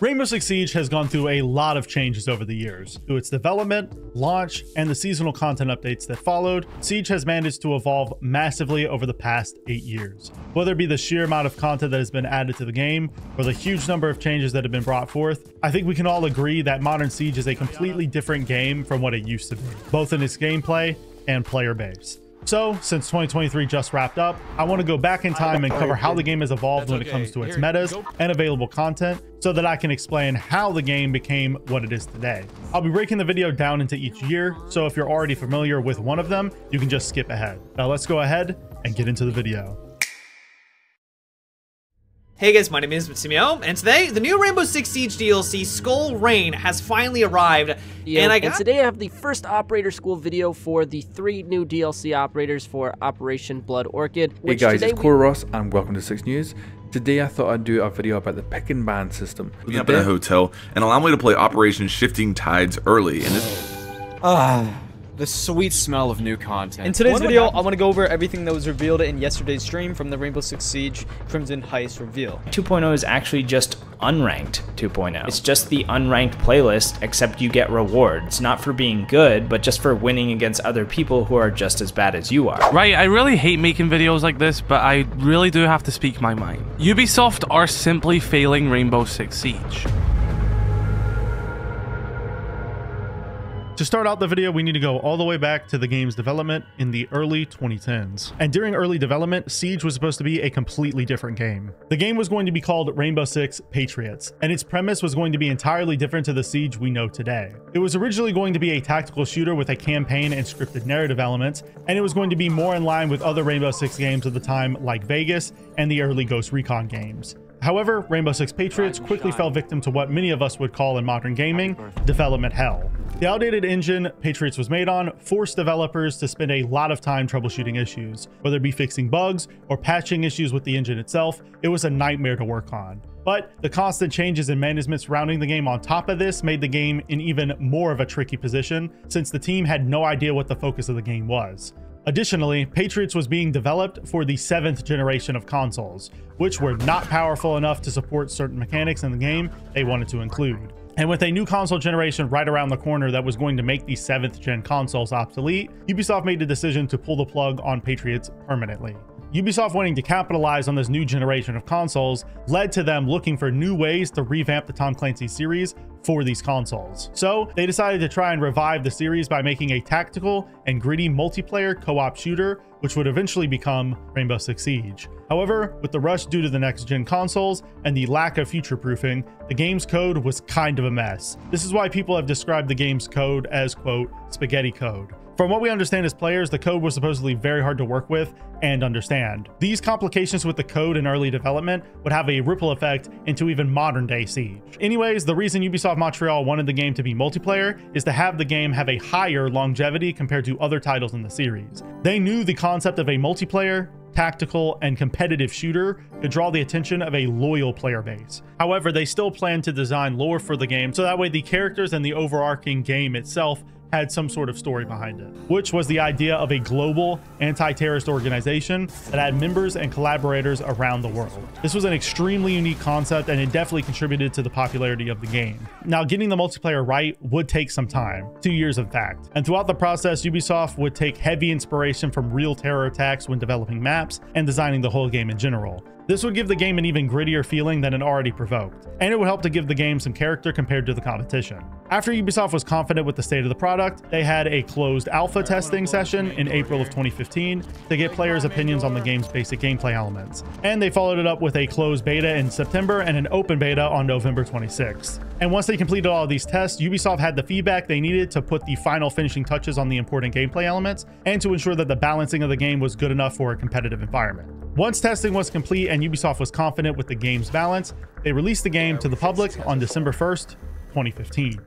Rainbow Six Siege has gone through a lot of changes over the years. Through its development, launch, and the seasonal content updates that followed, Siege has managed to evolve massively over the past 8 years. Whether it be the sheer amount of content that has been added to the game, or the huge number of changes that have been brought forth, I think we can all agree that modern Siege is a completely different game from what it used to be, both in its gameplay and player base. So, since 2023 just wrapped up, I want to go back in time and cover how the game has evolved when it comes to its metas and available content, so that I can explain how the game became what it is today. I'll be breaking the video down into each year, so if you're already familiar with one of them, you can just skip ahead. Now let's go ahead and get into the video. Hey guys, my name is Beastmodplayer, and today, the new Rainbow Six Siege DLC, Skull Rain, has finally arrived, and today I have the first operator school video for the 3 new DLC operators for Operation Blood Orchid. Hey guys, it's Ross, and welcome to 6 News. Today I thought I'd do a video about the pick and ban system. Put me up in a hotel and allow me to play Operation Shifting Tides early, and this... the sweet smell of new content. In today's video, I want to go over everything that was revealed in yesterday's stream from the Rainbow Six Siege Crimson Heist reveal. 2.0 is actually just unranked 2.0. It's just the unranked playlist, except you get rewards, not for being good, but just for winning against other people who are just as bad as you are. Right, I really hate making videos like this, but I really do have to speak my mind. Ubisoft are simply failing Rainbow Six Siege. To start out the video, we need to go all the way back to the game's development in the early 2010s. And during early development, Siege was supposed to be a completely different game. The game was going to be called Rainbow Six Patriots, and its premise was going to be entirely different to the Siege we know today. It was originally going to be a tactical shooter with a campaign and scripted narrative elements, and it was going to be more in line with other Rainbow Six games of the time like Vegas and the early Ghost Recon games. However, Rainbow Six Patriots quickly fell victim to what many of us would call in modern gaming, development hell. The outdated engine Patriots was made on forced developers to spend a lot of time troubleshooting issues. Whether it be fixing bugs or patching issues with the engine itself, it was a nightmare to work on. But the constant changes in management surrounding the game on top of this made the game in even more of a tricky position, since the team had no idea what the focus of the game was. Additionally, Patriots was being developed for the 7th generation of consoles, which were not powerful enough to support certain mechanics in the game they wanted to include. And with a new console generation right around the corner that was going to make the 7th gen consoles obsolete, Ubisoft made the decision to pull the plug on Patriots permanently. Ubisoft wanting to capitalize on this new generation of consoles led to them looking for new ways to revamp the Tom Clancy series for these consoles. So they decided to try and revive the series by making a tactical and gritty multiplayer co-op shooter, which would eventually become Rainbow Six Siege. However, with the rush due to the next gen consoles and the lack of future-proofing, the game's code was kind of a mess. This is why people have described the game's code as, quote, spaghetti code. From what we understand as players, the code was supposedly very hard to work with and understand. These complications with the code in early development would have a ripple effect into even modern day Siege. Anyways, the reason Ubisoft Montreal wanted the game to be multiplayer is to have the game have a higher longevity compared to other titles in the series. They knew the concept of a multiplayer, tactical, and competitive shooter could draw the attention of a loyal player base. However, they still planned to design lore for the game so that way the characters and the overarching game itself had some sort of story behind it, which was the idea of a global anti-terrorist organization that had members and collaborators around the world. This was an extremely unique concept, and it definitely contributed to the popularity of the game. Now, getting the multiplayer right would take some time, 2 years in fact, and throughout the process, Ubisoft would take heavy inspiration from real terror attacks when developing maps and designing the whole game in general. This would give the game an even grittier feeling than it already provoked, and it would help to give the game some character compared to the competition. After Ubisoft was confident with the state of the product, they had a closed alpha testing session in April of 2015 to get players' opinions on the game's basic gameplay elements. And they followed it up with a closed beta in September and an open beta on November 26th. And once they completed all of these tests, Ubisoft had the feedback they needed to put the final finishing touches on the important gameplay elements and to ensure that the balancing of the game was good enough for a competitive environment. Once testing was complete and Ubisoft was confident with the game's balance, they released the game to the public on December 1st, 2015.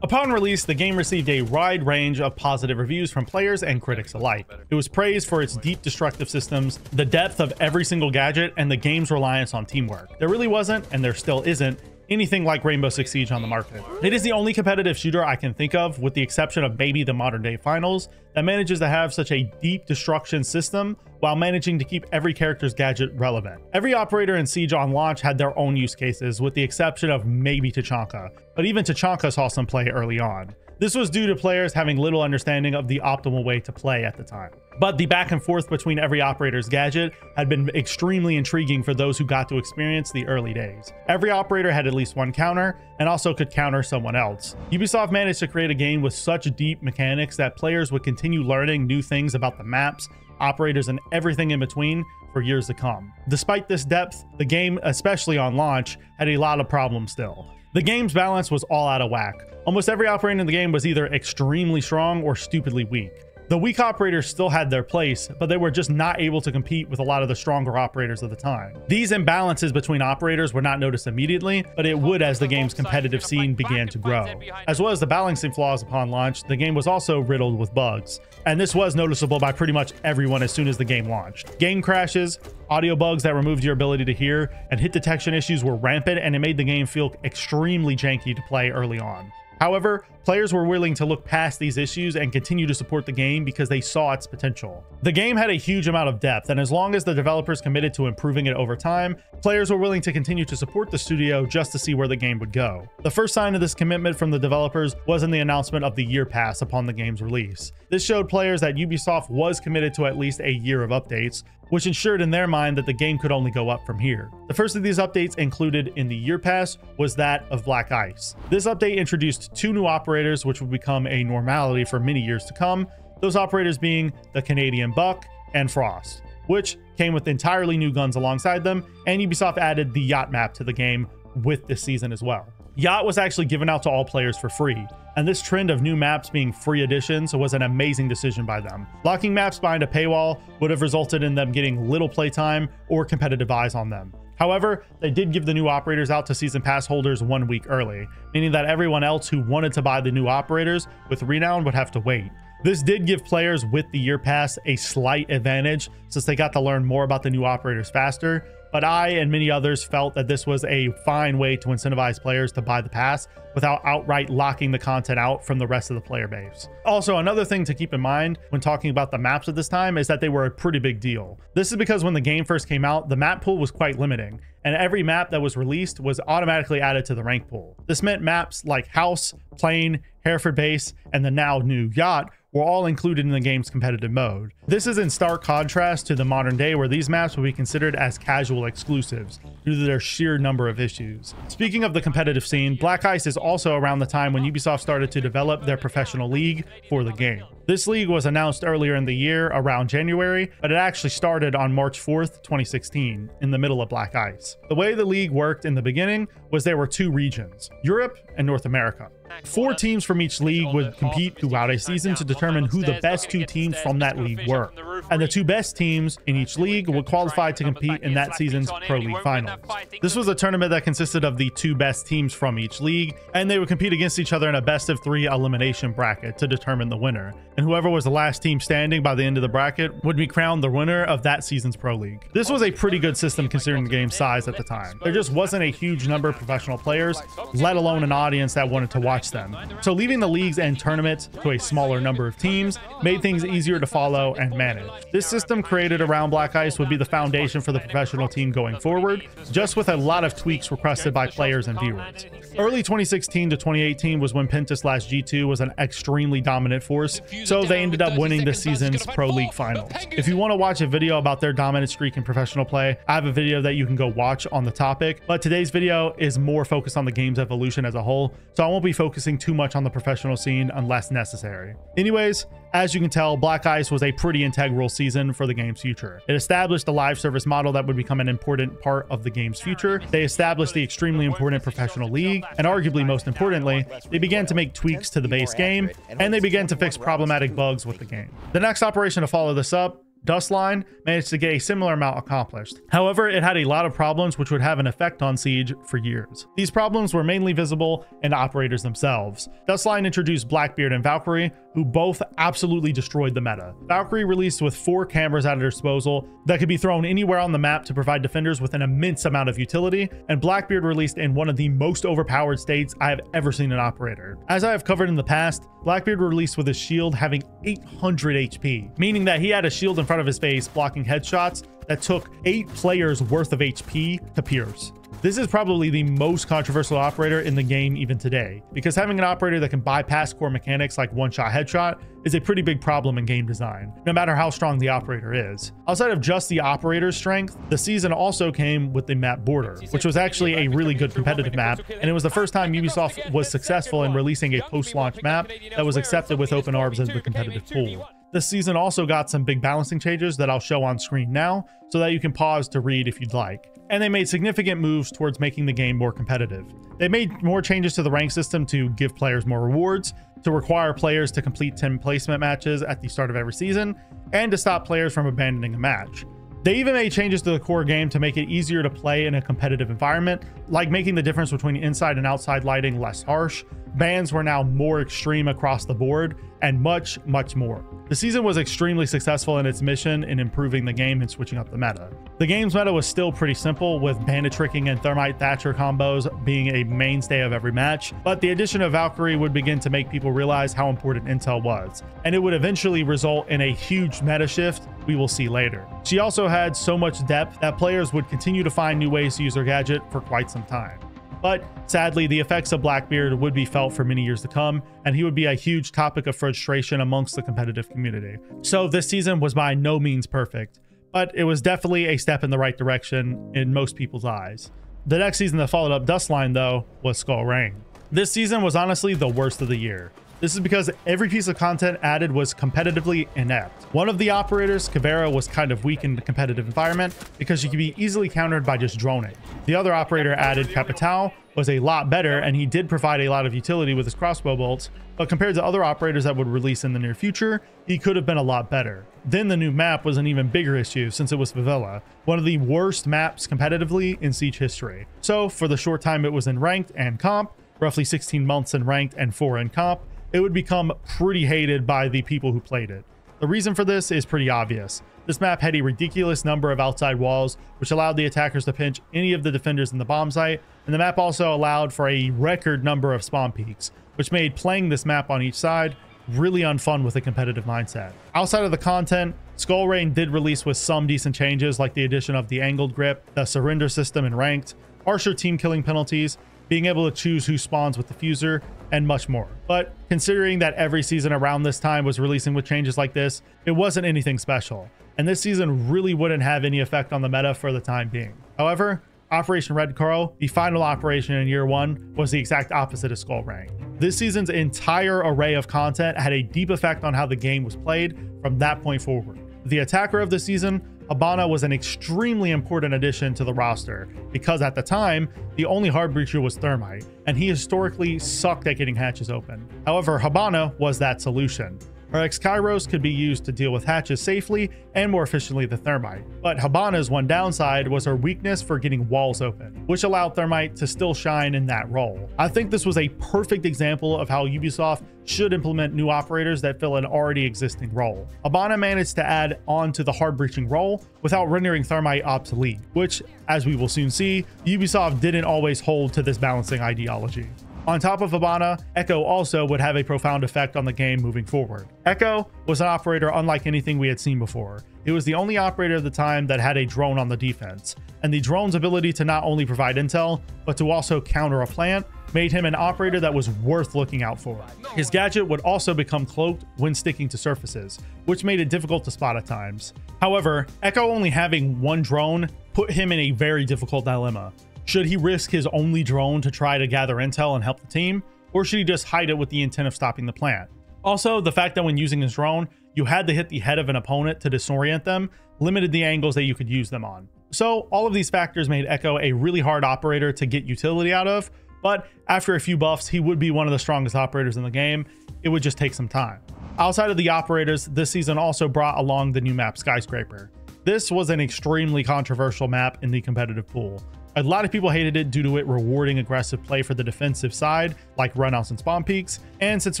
Upon release, the game received a wide range of positive reviews from players and critics alike. It was praised for its deep destructive systems, the depth of every single gadget, and the game's reliance on teamwork. There really wasn't, and there still isn't, anything like Rainbow Six Siege on the market. It is the only competitive shooter I can think of, with the exception of maybe the modern day finals, that manages to have such a deep destruction system while managing to keep every character's gadget relevant. Every operator in Siege on launch had their own use cases, with the exception of maybe Tachanka, but even Tachanka saw some play early on. This was due to players having little understanding of the optimal way to play at the time. But the back and forth between every operator's gadget had been extremely intriguing for those who got to experience the early days. Every operator had at least one counter, and also could counter someone else. Ubisoft managed to create a game with such deep mechanics that players would continue learning new things about the maps, operators, and everything in between for years to come. Despite this depth, the game, especially on launch, had a lot of problems still. The game's balance was all out of whack. Almost every operator in the game was either extremely strong or stupidly weak. The weak operators still had their place, but they were just not able to compete with a lot of the stronger operators of the time. These imbalances between operators were not noticed immediately, but it would as the game's competitive scene began to grow. As well as the balancing flaws upon launch, the game was also riddled with bugs. And this was noticeable by pretty much everyone as soon as the game launched. Game crashes, audio bugs that removed your ability to hear, and hit detection issues were rampant, and it made the game feel extremely janky to play early on. However, players were willing to look past these issues and continue to support the game because they saw its potential. The game had a huge amount of depth, and as long as the developers committed to improving it over time, players were willing to continue to support the studio just to see where the game would go. The first sign of this commitment from the developers was in the announcement of the year pass upon the game's release. This showed players that Ubisoft was committed to at least a year of updates, which ensured in their mind that the game could only go up from here. The first of these updates included in the year pass was that of Black Ice. This update introduced 2 new operators, which would become a normality for many years to come, those operators being the Canadian Buck and Frost, which came with entirely new guns alongside them, and Ubisoft added the Yacht map to the game with this season as well. Yacht was actually given out to all players for free, and this trend of new maps being free additions was an amazing decision by them. Locking maps behind a paywall would have resulted in them getting little playtime or competitive eyes on them. However, they did give the new operators out to season pass holders 1 week early, meaning that everyone else who wanted to buy the new operators with Renown would have to wait. This did give players with the year pass a slight advantage since they got to learn more about the new operators faster, but I and many others felt that this was a fine way to incentivize players to buy the pass without outright locking the content out from the rest of the player base. Also, another thing to keep in mind when talking about the maps at this time is that they were a pretty big deal. This is because when the game first came out, the map pool was quite limiting, and every map that was released was automatically added to the rank pool. This meant maps like House, Plane, Hereford Base, and the now new Yacht were all included in the game's competitive mode. This is in stark contrast to the modern day where these maps will be considered as casual exclusives due to their sheer number of issues. Speaking of the competitive scene, Black Ice is also around the time when Ubisoft started to develop their professional league for the game. This league was announced earlier in the year around January, but it actually started on March 4th, 2016, in the middle of Black Ice. The way the league worked in the beginning was there were 2 regions, Europe and North America. 4 teams from each league would compete throughout a season to determine who the best 2 teams from that league were. And the 2 best teams in each league would qualify to compete in that season's Pro League Finals. This was a tournament that consisted of the 2 best teams from each league, and they would compete against each other in a best-of-3 elimination bracket to determine the winner. And whoever was the last team standing by the end of the bracket would be crowned the winner of that season's Pro League. This was a pretty good system considering the game's size at the time. There just wasn't a huge number of professional players, let alone an audience that wanted to watch them. So leaving the leagues and tournaments to a smaller number of teams made things easier to follow and manage. This system created around Black Ice would be the foundation for the professional team going forward, just with a lot of tweaks requested by players and viewers. Early 2016 to 2018 was when Penta/G2 was an extremely dominant force, so they ended up winning this season's Pro League Finals. If you want to watch a video about their dominant streak in professional play, I have a video that you can go watch on the topic, but today's video is more focused on the game's evolution as a whole, so I won't be focusing too much on the professional scene unless necessary. Anyways, as you can tell, Black Ice was a pretty integral season for the game's future. It established a live service model that would become an important part of the game's future. They established the extremely important professional league, and arguably most importantly, they began to make tweaks to the base game, and they began to fix problematic bugs with the game. The next operation to follow this up, Dustline, managed to get a similar amount accomplished. However, it had a lot of problems which would have an effect on Siege for years. These problems were mainly visible in operators themselves. Dustline introduced Blackbeard and Valkyrie, who both absolutely destroyed the meta. Valkyrie released with 4 cameras at her disposal that could be thrown anywhere on the map to provide defenders with an immense amount of utility, and Blackbeard released in one of the most overpowered states I have ever seen an operator. As I have covered in the past, Blackbeard released with his shield having 800 HP, meaning that he had a shield in front of his face blocking headshots that took 8 players worth of HP to pierce. This is probably the most controversial operator in the game even today, because having an operator that can bypass core mechanics like one-shot headshot is a pretty big problem in game design, no matter how strong the operator is. Outside of just the operator's strength, the season also came with the map Border, which was actually a really good competitive map, and it was the first time Ubisoft was successful in releasing a post-launch map that was accepted with open arms as the competitive pool. This season also got some big balancing changes that I'll show on screen now, so that you can pause to read if you'd like. And they made significant moves towards making the game more competitive. They made more changes to the rank system to give players more rewards, to require players to complete 10 placement matches at the start of every season, and to stop players from abandoning a match. They even made changes to the core game to make it easier to play in a competitive environment, like making the difference between inside and outside lighting less harsh. Bans were now more extreme across the board, and much, much more. The season was extremely successful in its mission in improving the game and switching up the meta. The game's meta was still pretty simple, with bandit tricking and thermite thatcher combos being a mainstay of every match, but the addition of Valkyrie would begin to make people realize how important intel was, and it would eventually result in a huge meta shift we will see later. She also had so much depth that players would continue to find new ways to use her gadget for quite some time. But sadly, the effects of Blackbeard would be felt for many years to come, and he would be a huge topic of frustration amongst the competitive community. So this season was by no means perfect, but it was definitely a step in the right direction in most people's eyes. The next season that followed up Dustline, though, was Skull Rain. This season was honestly the worst of the year. This is because every piece of content added was competitively inept. One of the operators, Caveira, was kind of weak in the competitive environment because she could be easily countered by just droning. The other operator added, Capital, was a lot better, and he did provide a lot of utility with his crossbow bolts, but compared to other operators that would release in the near future, he could have been a lot better. Then the new map was an even bigger issue since it was Favela, one of the worst maps competitively in Siege history. So for the short time it was in ranked and comp, roughly 16 months in ranked and 4 in comp, it would become pretty hated by the people who played it. The reason for this is pretty obvious. This map had a ridiculous number of outside walls, which allowed the attackers to pinch any of the defenders in the bomb site, and the map also allowed for a record number of spawn peaks, which made playing this map on each side really unfun with a competitive mindset. Outside of the content, Skull Rain did release with some decent changes, like the addition of the angled grip, the surrender system in ranked, harsher team killing penalties, being able to choose who spawns with the diffuser, and much more. But considering that every season around this time was releasing with changes like this, it wasn't anything special, and this season really wouldn't have any effect on the meta for the time being. However, Operation Red Coral, the final operation in year 1, was the exact opposite of Skull Rain. This season's entire array of content had a deep effect on how the game was played from that point forward. The attacker of the season, Habana, was an extremely important addition to the roster because at the time, the only hard breacher was Thermite, and he historically sucked at getting hatches open. However, Habana was that solution. Her X-Kairos could be used to deal with hatches safely and more efficiently than Thermite, but Habana's one downside was her weakness for getting walls open, which allowed Thermite to still shine in that role. I think this was a perfect example of how Ubisoft should implement new operators that fill an already existing role. Habana managed to add on to the hard breaching role without rendering Thermite obsolete, which, as we will soon see, Ubisoft didn't always hold to this balancing ideology. On top of Habana, Echo also would have a profound effect on the game moving forward. Echo was an operator unlike anything we had seen before. It was the only operator at the time that had a drone on the defense, and the drone's ability to not only provide intel, but to also counter a plant made him an operator that was worth looking out for. His gadget would also become cloaked when sticking to surfaces, which made it difficult to spot at times. However, Echo only having one drone put him in a very difficult dilemma. Should he risk his only drone to try to gather intel and help the team, or should he just hide it with the intent of stopping the plant? Also, the fact that when using his drone, you had to hit the head of an opponent to disorient them limited the angles that you could use them on. So all of these factors made Echo a really hard operator to get utility out of, but after a few buffs, he would be one of the strongest operators in the game. It would just take some time. Outside of the operators, this season also brought along the new map Skyscraper. This was an extremely controversial map in the competitive pool. A lot of people hated it due to it rewarding aggressive play for the defensive side, like runouts and spawn peaks, and since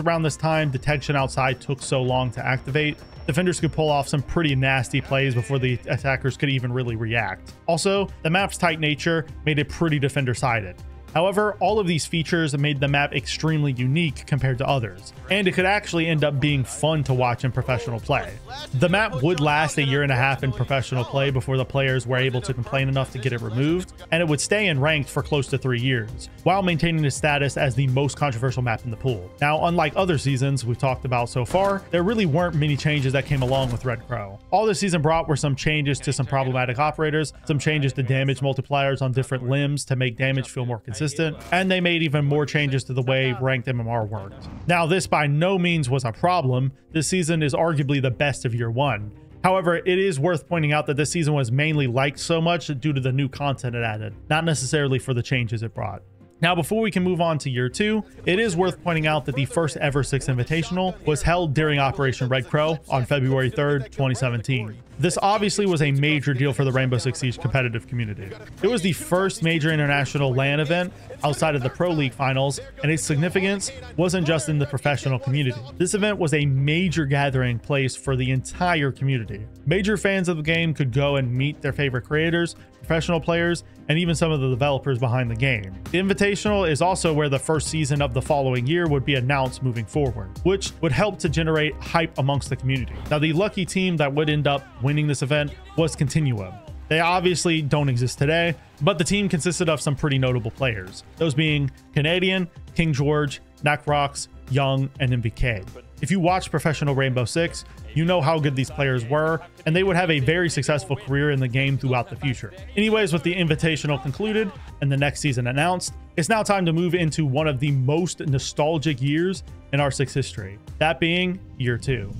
around this time detection outside took so long to activate, defenders could pull off some pretty nasty plays before the attackers could even really react. Also, the map's tight nature made it pretty defender-sided. However, all of these features made the map extremely unique compared to others, and it could actually end up being fun to watch in professional play. The map would last 1.5 years in professional play before the players were able to complain enough to get it removed, and it would stay in ranked for close to 3 years, while maintaining its status as the most controversial map in the pool. Now, unlike other seasons we've talked about so far, there really weren't many changes that came along with Red Crow. All this season brought were some changes to some problematic operators, some changes to damage multipliers on different limbs to make damage feel more consistent, and they made even more changes to the way ranked MMR worked. Now, this by no means was a problem. This season is arguably the best of year 1. However, it is worth pointing out that this season was mainly liked so much due to the new content it added, not necessarily for the changes it brought. Now, before we can move on to year 2, it is worth pointing out that the first ever Six Invitational was held during Operation Red Crow on February 3rd, 2017. This obviously was a major deal for the Rainbow Six Siege competitive community. It was the first major international LAN event outside of the Pro League finals, and its significance wasn't just in the professional community. This event was a major gathering place for the entire community. Major fans of the game could go and meet their favorite creators, professional players, and even some of the developers behind the game. The Invitational is also where the first season of the following year would be announced moving forward, which would help to generate hype amongst the community. Now, the lucky team that would end up winning this event was Continuum. They obviously don't exist today, but the team consisted of some pretty notable players, those being Canadian, King George, Nakrox, Young, and MVK. If you watch professional Rainbow Six, you know how good these players were, and they would have a very successful career in the game throughout the future. Anyways, with the Invitational concluded and the next season announced, it's now time to move into one of the most nostalgic years in our Six history, that being year 2.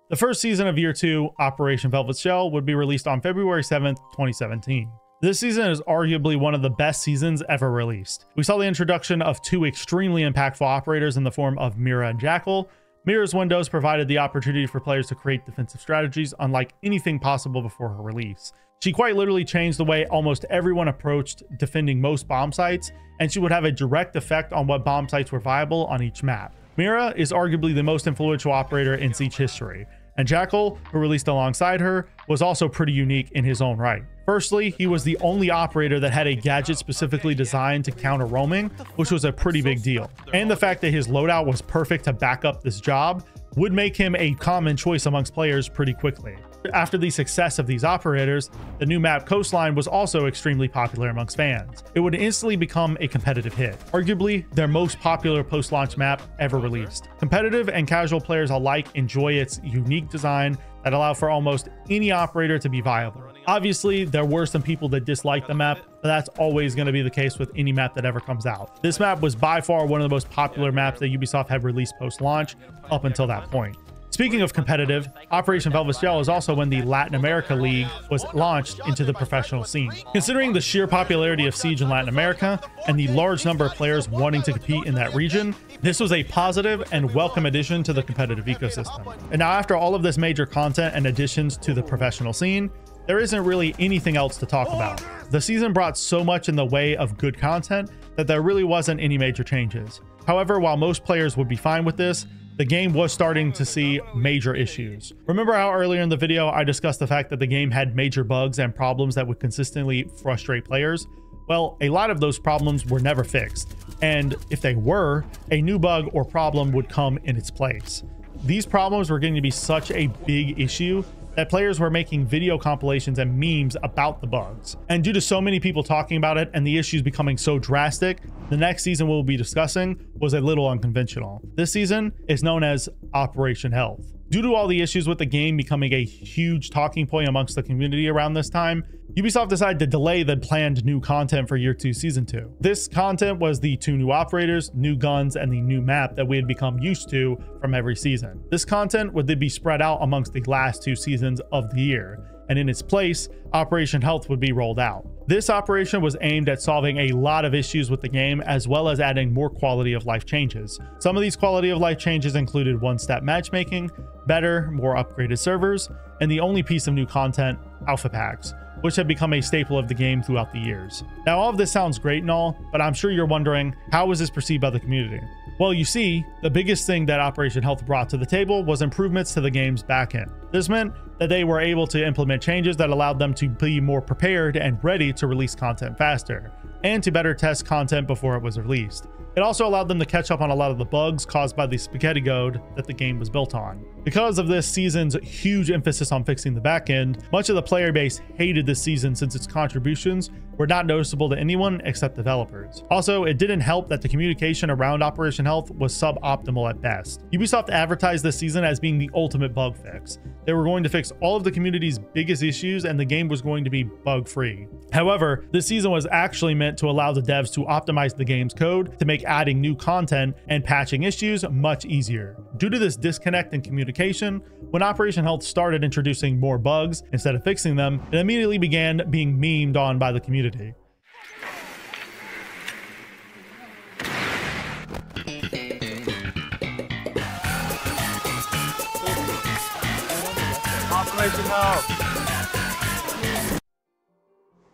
The first season of year 2, Operation Velvet Shell, would be released on February 7th, 2017. This season is arguably one of the best seasons ever released. We saw the introduction of 2 extremely impactful operators in the form of Mira and Jackal. Mira's windows provided the opportunity for players to create defensive strategies unlike anything possible before her release. She quite literally changed the way almost everyone approached defending most bomb sites, and she would have a direct effect on what bomb sites were viable on each map. Mira is arguably the most influential operator in Siege history, and Jackal, who released alongside her, was also pretty unique in his own right. Firstly, he was the only operator that had a gadget specifically designed to counter roaming, which was a pretty big deal. And the fact that his loadout was perfect to back up this job would make him a common choice amongst players pretty quickly. After the success of these operators, the new map Coastline was also extremely popular amongst fans. It would instantly become a competitive hit, arguably their most popular post-launch map ever released. Competitive and casual players alike enjoy its unique design that allow for almost any operator to be viable. Obviously, there were some people that disliked the map, but that's always going to be the case with any map that ever comes out. This map was by far one of the most popular maps that Ubisoft had released post-launch up until that point. Speaking of competitive, Operation Velvet Shell is also when the Latin America League was launched into the professional scene. Considering the sheer popularity of Siege in Latin America and the large number of players wanting to compete in that region, this was a positive and welcome addition to the competitive ecosystem. And now, after all of this major content and additions to the professional scene, there isn't really anything else to talk about. The season brought so much in the way of good content that there really wasn't any major changes. However, while most players would be fine with this, the game was starting to see major issues. Remember how earlier in the video I discussed the fact that the game had major bugs and problems that would consistently frustrate players? Well, a lot of those problems were never fixed, and if they were, a new bug or problem would come in its place. These problems were going to be such a big issue that players were making video compilations and memes about the bugs. And due to so many people talking about it and the issues becoming so drastic, the next season we'll be discussing was a little unconventional. This season is known as Operation Health. Due to all the issues with the game becoming a huge talking point amongst the community around this time, Ubisoft decided to delay the planned new content for Year 2 Season 2. This content was the 2 new operators, new guns, and the new map that we had become used to from every season. This content would then be spread out amongst the last 2 seasons of the year, and in its place, Operation Health would be rolled out. This operation was aimed at solving a lot of issues with the game, as well as adding more quality of life changes. Some of these quality of life changes included one-step matchmaking, better, more upgraded servers, and the only piece of new content alpha packs, which have become a staple of the game throughout the years. Now, all of this sounds great and all, but I'm sure you're wondering, how was this perceived by the community? Well, you see, the biggest thing that Operation Health brought to the table was improvements to the game's backend. This meant that they were able to implement changes that allowed them to be more prepared and ready to release content faster, and to better test content before it was released. It also allowed them to catch up on a lot of the bugs caused by the spaghetti code that the game was built on. Because of this season's huge emphasis on fixing the backend, much of the player base hated this season since its contributions were not noticeable to anyone except developers. Also, it didn't help that the communication around Operation Health was suboptimal at best. Ubisoft advertised this season as being the ultimate bug fix. They were going to fix all of the community's biggest issues and the game was going to be bug-free. However, this season was actually meant to allow the devs to optimize the game's code to make adding new content and patching issues much easier. Due to this disconnect in communication, when Operation Health started introducing more bugs instead of fixing them, it immediately began being memed on by the community. Operation Health.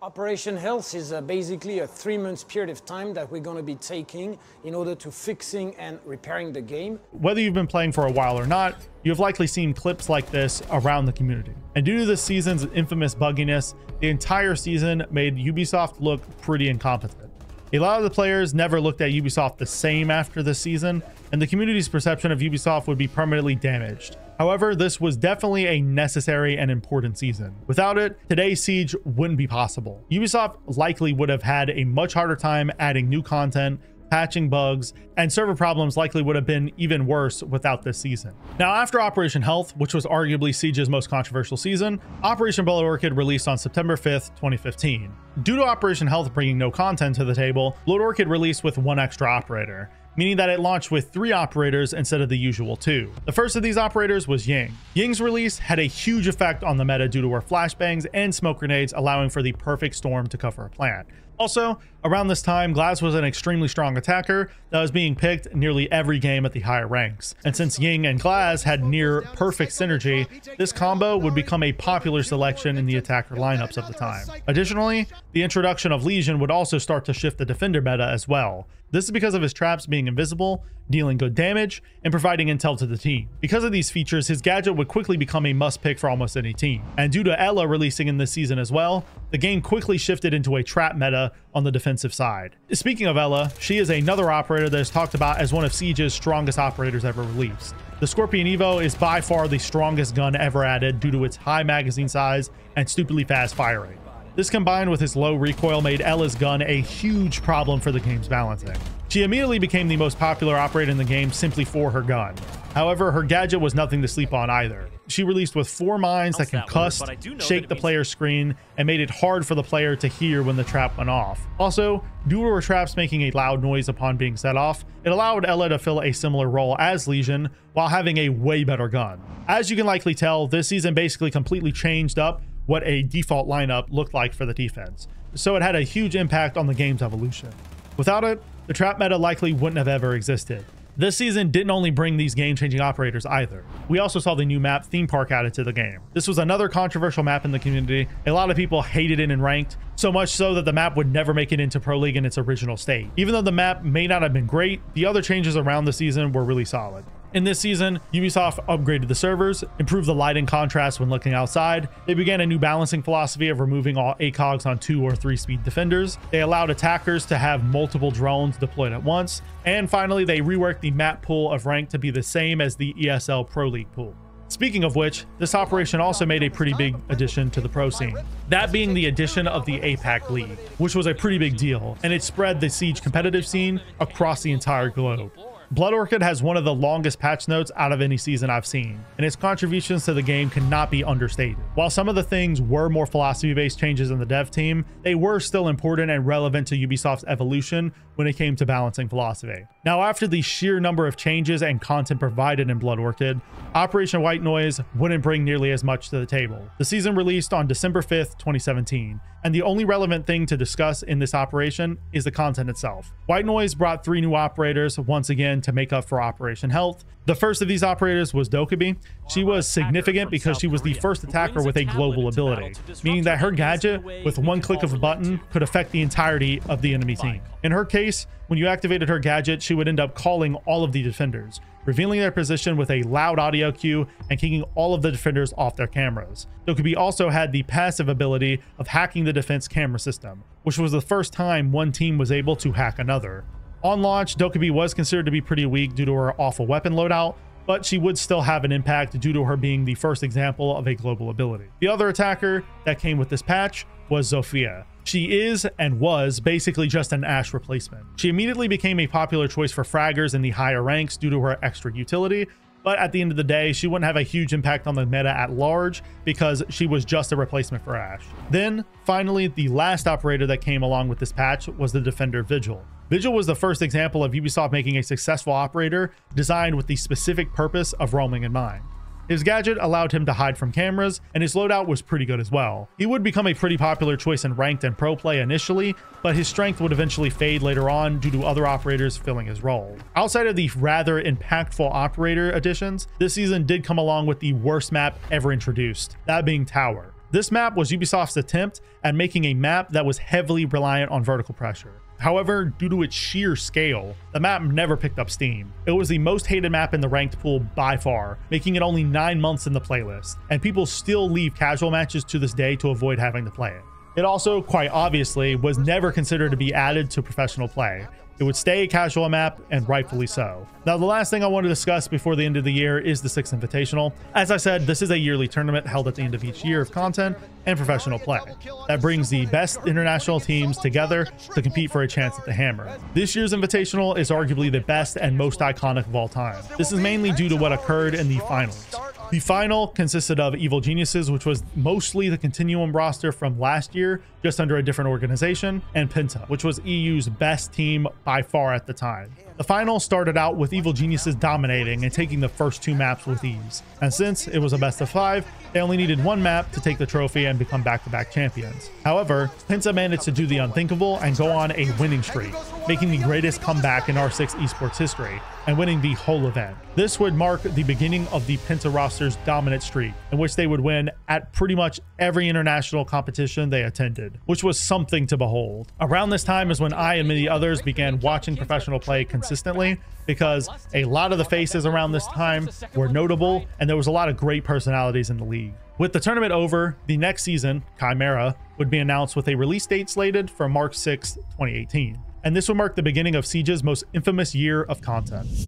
Operation Health is basically a 3-month period of time that we're going to be taking in order to fixing and repairing the game. Whether you've been playing for a while or not, you have likely seen clips like this around the community. And due to this season's infamous bugginess, the entire season made Ubisoft look pretty incompetent. A lot of the players never looked at Ubisoft the same after this season, and the community's perception of Ubisoft would be permanently damaged. However, this was definitely a necessary and important season. Without it, today's Siege wouldn't be possible. Ubisoft likely would have had a much harder time adding new content, patching bugs, and server problems likely would have been even worse without this season. Now, after Operation Health, which was arguably Siege's most controversial season, Operation Blood Orchid released on September 5th, 2015. Due to Operation Health bringing no content to the table, Blood Orchid released with one extra operator, meaning that it launched with 3 operators instead of the usual 2. The first of these operators was Ying. Ying's release had a huge effect on the meta due to her flashbangs and smoke grenades, allowing for the perfect storm to cover a plant. Also, around this time, Glaz was an extremely strong attacker that was being picked nearly every game at the higher ranks. And since Ying and Glaz had near perfect synergy, this combo would become a popular selection in the attacker lineups of the time. Additionally, the introduction of Lesion would also start to shift the defender meta as well. This is because of his traps being invisible, dealing good damage, and providing intel to the team. Because of these features, his gadget would quickly become a must-pick for almost any team. And due to Ela releasing in this season as well, the game quickly shifted into a trap meta on the defensive side. Speaking of Ela, she is another operator that is talked about as one of Siege's strongest operators ever released. The Scorpion Evo is by far the strongest gun ever added due to its high magazine size and stupidly fast firing. This combined with his low recoil made Ela's gun a huge problem for the game's balancing. She immediately became the most popular operator in the game simply for her gun. However, her gadget was nothing to sleep on either. She released with 4 mines that concussed, shake the player's screen, and made it hard for the player to hear when the trap went off. Also, due to her traps making a loud noise upon being set off, it allowed Ela to fill a similar role as Lesion while having a way better gun. As you can likely tell, this season basically completely changed up what a default lineup looked like for the defense, so it had a huge impact on the game's evolution. Without it, the trap meta likely wouldn't have ever existed. This season didn't only bring these game-changing operators either. We also saw the new map Theme Park added to the game. This was another controversial map in the community. A lot of people hated it in ranked, so much so that the map would never make it into Pro League in its original state. Even though the map may not have been great, the other changes around the season were really solid. In this season, Ubisoft upgraded the servers, improved the lighting contrast when looking outside. They began a new balancing philosophy of removing all ACOGs on 2 or 3 speed defenders. They allowed attackers to have multiple drones deployed at once. And finally, they reworked the map pool of rank to be the same as the ESL Pro League pool. Speaking of which, this operation also made a pretty big addition to the pro scene. That being the addition of the APAC League, which was a pretty big deal, and it spread the Siege competitive scene across the entire globe. Blood Orchid has one of the longest patch notes out of any season I've seen, and its contributions to the game cannot be understated. While some of the things were more philosophy-based changes in the dev team, they were still important and relevant to Ubisoft's evolution when it came to balancing philosophy. Now, after the sheer number of changes and content provided in Blood Orchid, Operation White Noise wouldn't bring nearly as much to the table. The season released on December 5th, 2017, and the only relevant thing to discuss in this operation is the content itself. White Noise brought 3 new operators once again to make up for Operation Health. The first of these operators was Dokkaebi. She was significant because she was the first attacker with a global ability, meaning that her gadget, with one click of a button, could affect the entirety of the enemy team. In her case, when you activated her gadget, she would end up calling all of the defenders, revealing their position with a loud audio cue and kicking all of the defenders off their cameras. Dokkaebi also had the passive ability of hacking the defense camera system, which was the first time one team was able to hack another. On launch, Dokkaebi was considered to be pretty weak due to her awful weapon loadout, but she would still have an impact due to her being the first example of a global ability. The other attacker that came with this patch was Zofia. She is and was basically just an Ashe replacement. She immediately became a popular choice for fraggers in the higher ranks due to her extra utility, but at the end of the day, she wouldn't have a huge impact on the meta at large because she was just a replacement for Ashe. Then, finally, the last operator that came along with this patch was the Defender Vigil. Vigil was the first example of Ubisoft making a successful operator designed with the specific purpose of roaming in mind. His gadget allowed him to hide from cameras, and his loadout was pretty good as well. He would become a pretty popular choice in ranked and pro play initially, but his strength would eventually fade later on due to other operators filling his role. Outside of the rather impactful operator additions, this season did come along with the worst map ever introduced, that being Tower. This map was Ubisoft's attempt at making a map that was heavily reliant on vertical pressure. However, due to its sheer scale, the map never picked up steam. It was the most hated map in the ranked pool by far, making it only 9 months in the playlist, and people still leave casual matches to this day to avoid having to play it. It also, quite obviously, was never considered to be added to professional play. It would stay a casual map, and rightfully so. Now, the last thing I want to discuss before the end of the year is the 6th Invitational. As I said, this is a yearly tournament held at the end of each year of content and professional play that brings the best international teams together to compete for a chance at the hammer. This year's Invitational is arguably the best and most iconic of all time. This is mainly due to what occurred in the finals. The final consisted of Evil Geniuses, which was mostly the Continuum roster from last year, just under a different organization, and Penta, which was EU's best team by far at the time. The final started out with Evil Geniuses dominating and taking the first 2 maps with ease. And since it was a best of 5, they only needed 1 map to take the trophy and become back-to-back champions. However, Penta managed to do the unthinkable and go on a winning streak, making the greatest comeback in R6 esports history and winning the whole event. This would mark the beginning of the Penta roster's dominant streak, in which they would win at pretty much every international competition they attended, which was something to behold. Around this time is when I and many others began watching professional play consistently, because a lot of the faces around this time were notable and there was a lot of great personalities in the league. With the tournament over, the next season, Chimera, would be announced with a release date slated for March 6, 2018. And this would mark the beginning of Siege's most infamous year of content.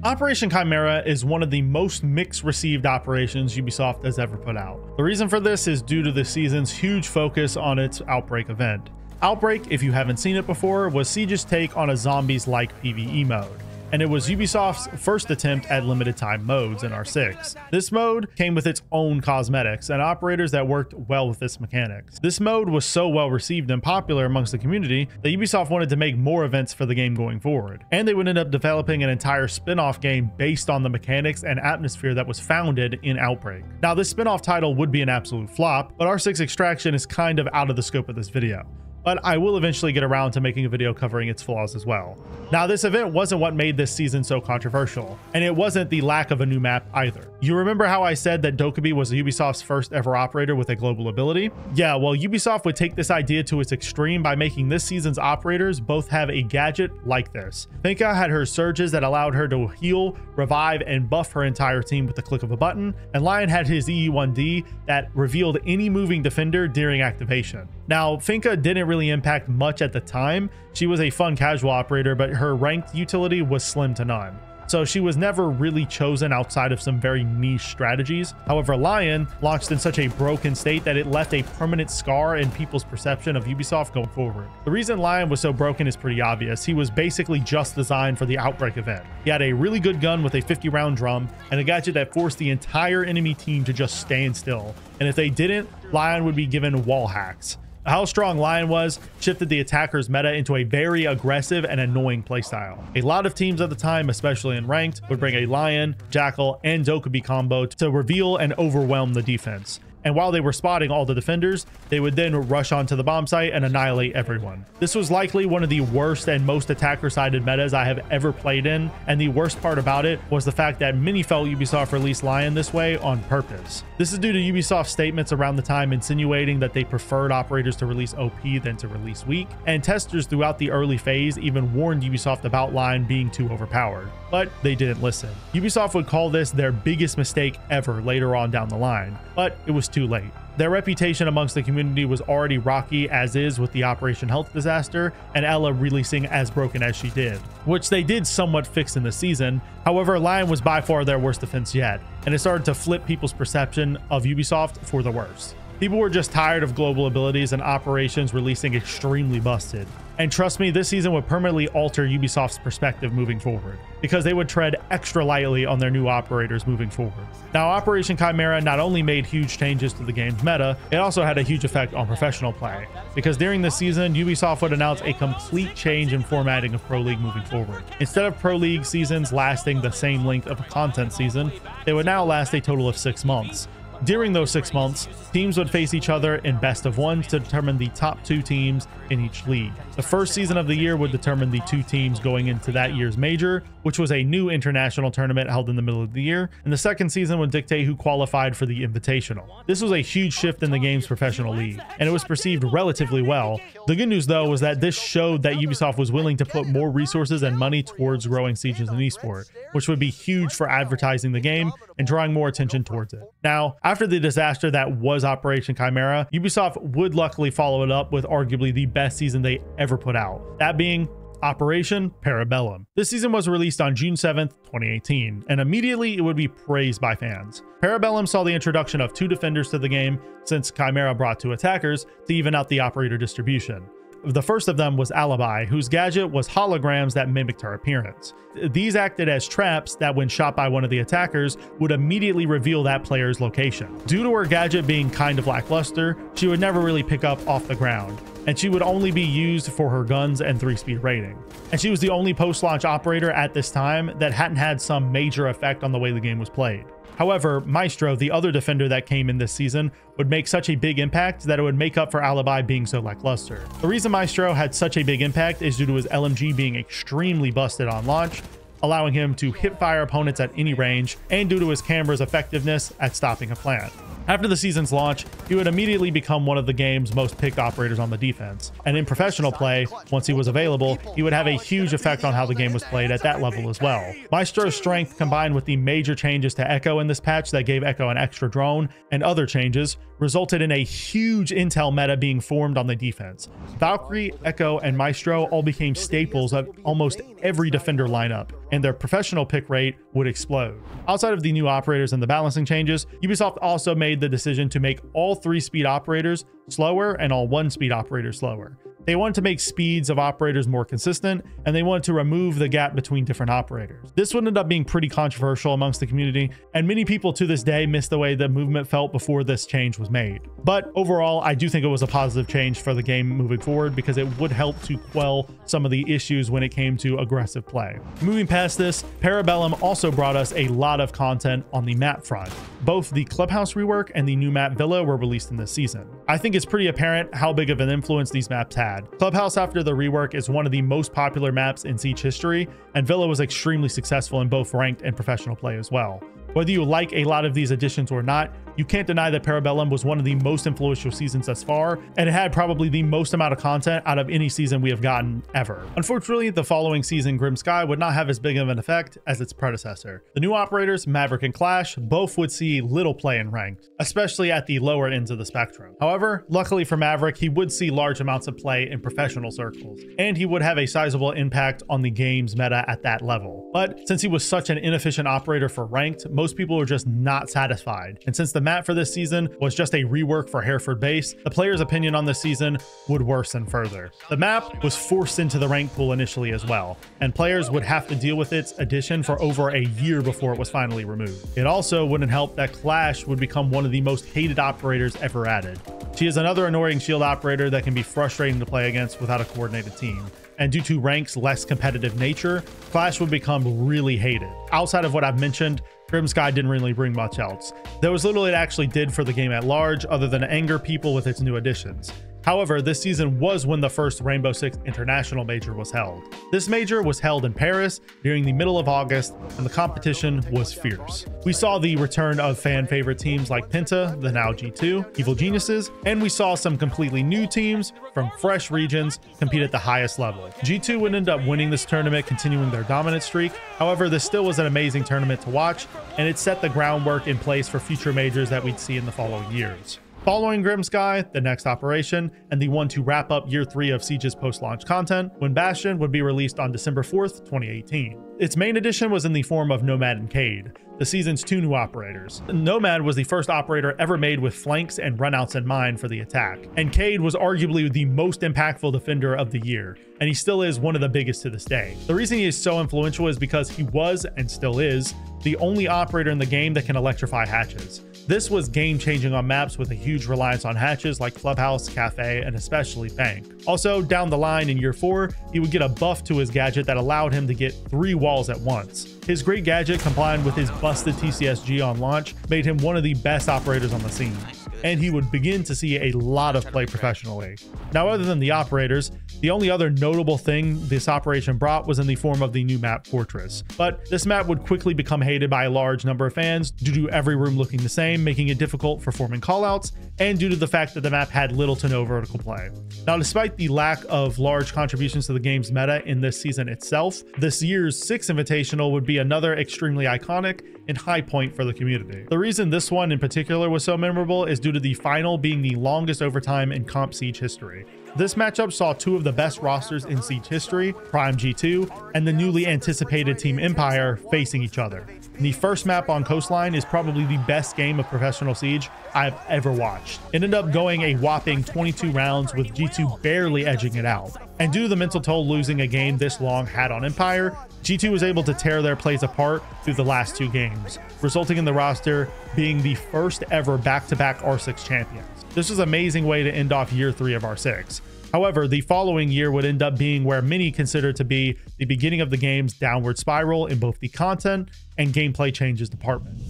Operation Chimera is one of the most mixed received operations Ubisoft has ever put out. The reason for this is due to the season's huge focus on its Outbreak event. Outbreak, if you haven't seen it before, was Siege's take on a zombies-like PvE mode, and it was Ubisoft's first attempt at limited time modes in R6. This mode came with its own cosmetics and operators that worked well with its mechanics. This mode was so well received and popular amongst the community that Ubisoft wanted to make more events for the game going forward, and they would end up developing an entire spin-off game based on the mechanics and atmosphere that was founded in Outbreak. Now, this spin-off title would be an absolute flop, but R6 Extraction is kind of out of the scope of this video. But I will eventually get around to making a video covering its flaws as well. Now, this event wasn't what made this season so controversial, and it wasn't the lack of a new map either. You remember how I said that Dokkaebi was Ubisoft's first ever operator with a global ability? Yeah, well, Ubisoft would take this idea to its extreme by making this season's operators both have a gadget like this. Finka had her surges that allowed her to heal, revive, and buff her entire team with the click of a button, and Lion had his EE1D that revealed any moving defender during activation. Now, Finka didn't really impact much at the time. She was a fun casual operator, but her ranked utility was slim to none. So she was never really chosen outside of some very niche strategies. However, Lion launched in such a broken state that it left a permanent scar in people's perception of Ubisoft going forward. The reason Lion was so broken is pretty obvious. He was basically just designed for the Outbreak event. He had a really good gun with a 50-round drum and a gadget that forced the entire enemy team to just stand still. And if they didn't, Lion would be given wall hacks. How strong Lion was shifted the attacker's meta into a very aggressive and annoying playstyle. A lot of teams at the time, especially in ranked, would bring a Lion, Jackal, and Dokkaebi combo to reveal and overwhelm the defense. and while they were spotting all the defenders, they would then rush onto the bomb site and annihilate everyone. This was likely one of the worst and most attacker-sided metas I have ever played in, and the worst part about it was the fact that many felt Ubisoft released Lion this way on purpose. This is due to Ubisoft's statements around the time insinuating that they preferred operators to release OP than to release weak, and testers throughout the early phase even warned Ubisoft about Lion being too overpowered, but they didn't listen. Ubisoft would call this their biggest mistake ever later on down the line, but it was too late. Their reputation amongst the community was already rocky as is with the Operation Health disaster and Ella releasing as broken as she did, which they did somewhat fix in the season. However, Lion was by far their worst defense yet, and it started to flip people's perception of Ubisoft for the worse. People were just tired of global abilities and operations releasing extremely busted. And trust me, this season would permanently alter Ubisoft's perspective moving forward, because they would tread extra lightly on their new operators moving forward. Now, Operation Chimera not only made huge changes to the game's meta, it also had a huge effect on professional play, because during this season, Ubisoft would announce a complete change in formatting of Pro League moving forward. Instead of Pro League seasons lasting the same length of a content season, they would now last a total of 6 months. During those 6 months, teams would face each other in best of ones to determine the top 2 teams in each league. The first season of the year would determine the 2 teams going into that year's major, which was a new international tournament held in the middle of the year, and the second season would dictate who qualified for the Invitational. This was a huge shift in the game's professional league, and it was perceived relatively well. The good news, though, was that this showed that Ubisoft was willing to put more resources and money towards growing Siege as an esport, which would be huge for advertising the game and drawing more attention towards it. Now, after the disaster that was Operation Chimera, Ubisoft would luckily follow it up with arguably the best season they ever put out, that being Operation Parabellum. This season was released on June 7th, 2018, and immediately it would be praised by fans. Parabellum saw the introduction of 2 defenders to the game, since Chimera brought 2 attackers to even out the operator distribution. The first of them was Alibi, whose gadget was holograms that mimicked her appearance. These acted as traps that, when shot by one of the attackers, would immediately reveal that player's location. Due to her gadget being kind of lackluster, she would never really pick up off the ground, and she would only be used for her guns and 3-speed rating. And she was the only post-launch operator at this time that hadn't had some major effect on the way the game was played. However, Maestro, the other defender that came in this season, would make such a big impact that it would make up for Alibi being so lackluster. The reason Maestro had such a big impact is due to his LMG being extremely busted on launch, allowing him to hip fire opponents at any range, and due to his camera's effectiveness at stopping a plant. After the season's launch, he would immediately become one of the game's most picked operators on the defense, and in professional play, once he was available, he would have a huge effect on how the game was played at that level as well. Maestro's strength, combined with the major changes to Echo in this patch that gave Echo an extra drone, and other changes, resulted in a huge intel meta being formed on the defense. Valkyrie, Echo, and Maestro all became staples of almost every defender lineup, and their professional pick rate would explode. Outside of the new operators and the balancing changes, Ubisoft also made the decision to make all 3-speed operators slower and all 1-speed operators slower. They wanted to make speeds of operators more consistent, and they wanted to remove the gap between different operators. This would end up being pretty controversial amongst the community, and many people to this day miss the way the movement felt before this change was made. But overall, I do think it was a positive change for the game moving forward, because it would help to quell some of the issues when it came to aggressive play. Moving past this, Parabellum also brought us a lot of content on the map front. Both the Clubhouse rework and the new map Villa were released in this season. I think it's pretty apparent how big of an influence these maps had. Clubhouse, after the rework, is one of the most popular maps in Siege history, and Villa was extremely successful in both ranked and professional play as well. Whether you like a lot of these additions or not, you can't deny that Parabellum was one of the most influential seasons thus far, and it had probably the most amount of content out of any season we have gotten ever. Unfortunately, the following season, Grim Sky, would not have as big of an effect as its predecessor. The new operators, Maverick and Clash, both would see little play in ranked, especially at the lower ends of the spectrum. However, luckily for Maverick, he would see large amounts of play in professional circles, and he would have a sizable impact on the game's meta at that level. But since he was such an inefficient operator for ranked, most people were just not satisfied, and since the map for this season was just a rework for Hereford base, the players' opinion on this season would worsen further. The map was forced into the rank pool initially as well, and players would have to deal with its addition for over a year before it was finally removed. It also wouldn't help that Clash would become one of the most hated operators ever added. She is another annoying shield operator that can be frustrating to play against without a coordinated team. And due to Rank's less competitive nature, Clash would become really hated. Outside of what I've mentioned, Grim Sky didn't really bring much else. There was little it actually did for the game at large other than anger people with its new additions. However, this season was when the first Rainbow Six International Major was held. This major was held in Paris during the middle of August, and the competition was fierce. We saw the return of fan favorite teams like Penta, the now G2, Evil Geniuses, and we saw some completely new teams from fresh regions compete at the highest level. G2 would end up winning this tournament, continuing their dominant streak. However, this still was an amazing tournament to watch, and it set the groundwork in place for future majors that we'd see in the following years. Following Grim Sky, the next operation, and the one to wrap up year 3 of Siege's post-launch content, when Bastion would be released on December 4th, 2018. Its main addition was in the form of Nomad and Cade, the season's 2 new operators. Nomad was the first operator ever made with flanks and runouts in mind for the attack, and Cade was arguably the most impactful defender of the year, and he still is one of the biggest to this day. The reason he is so influential is because he was, and still is, the only operator in the game that can electrify hatches. This was game-changing on maps with a huge reliance on hatches like Clubhouse, Cafe, and especially Bank. Also, down the line in year 4, he would get a buff to his gadget that allowed him to get 3 walls at once. His great gadget combined with his busted TCSG on launch made him one of the best operators on the scene, and he would begin to see a lot of play professionally. Now, other than the operators, the only other notable thing this operation brought was in the form of the new map Fortress. But this map would quickly become hated by a large number of fans due to every room looking the same, making it difficult for forming callouts, and due to the fact that the map had little to no vertical play. Now, despite the lack of large contributions to the game's meta in this season itself, this year's 6th Invitational would be another extremely iconic and high point for the community. The reason this one in particular was so memorable is due to the final being the longest overtime in Comp Siege history. This matchup saw 2 of the best rosters in Siege history, Prime G2 and the newly anticipated Team Empire, facing each other. And the first map on Coastline is probably the best game of professional Siege I've ever watched. It ended up going a whopping 22 rounds with G2 barely edging it out. And due to the mental toll losing a game this long had on Empire, G2 was able to tear their plays apart through the last 2 games, resulting in the roster being the first ever back-to-back R6 champions. This was an amazing way to end off year 3 of R6. However, the following year would end up being where many consider to be the beginning of the game's downward spiral in both the content and gameplay changes department.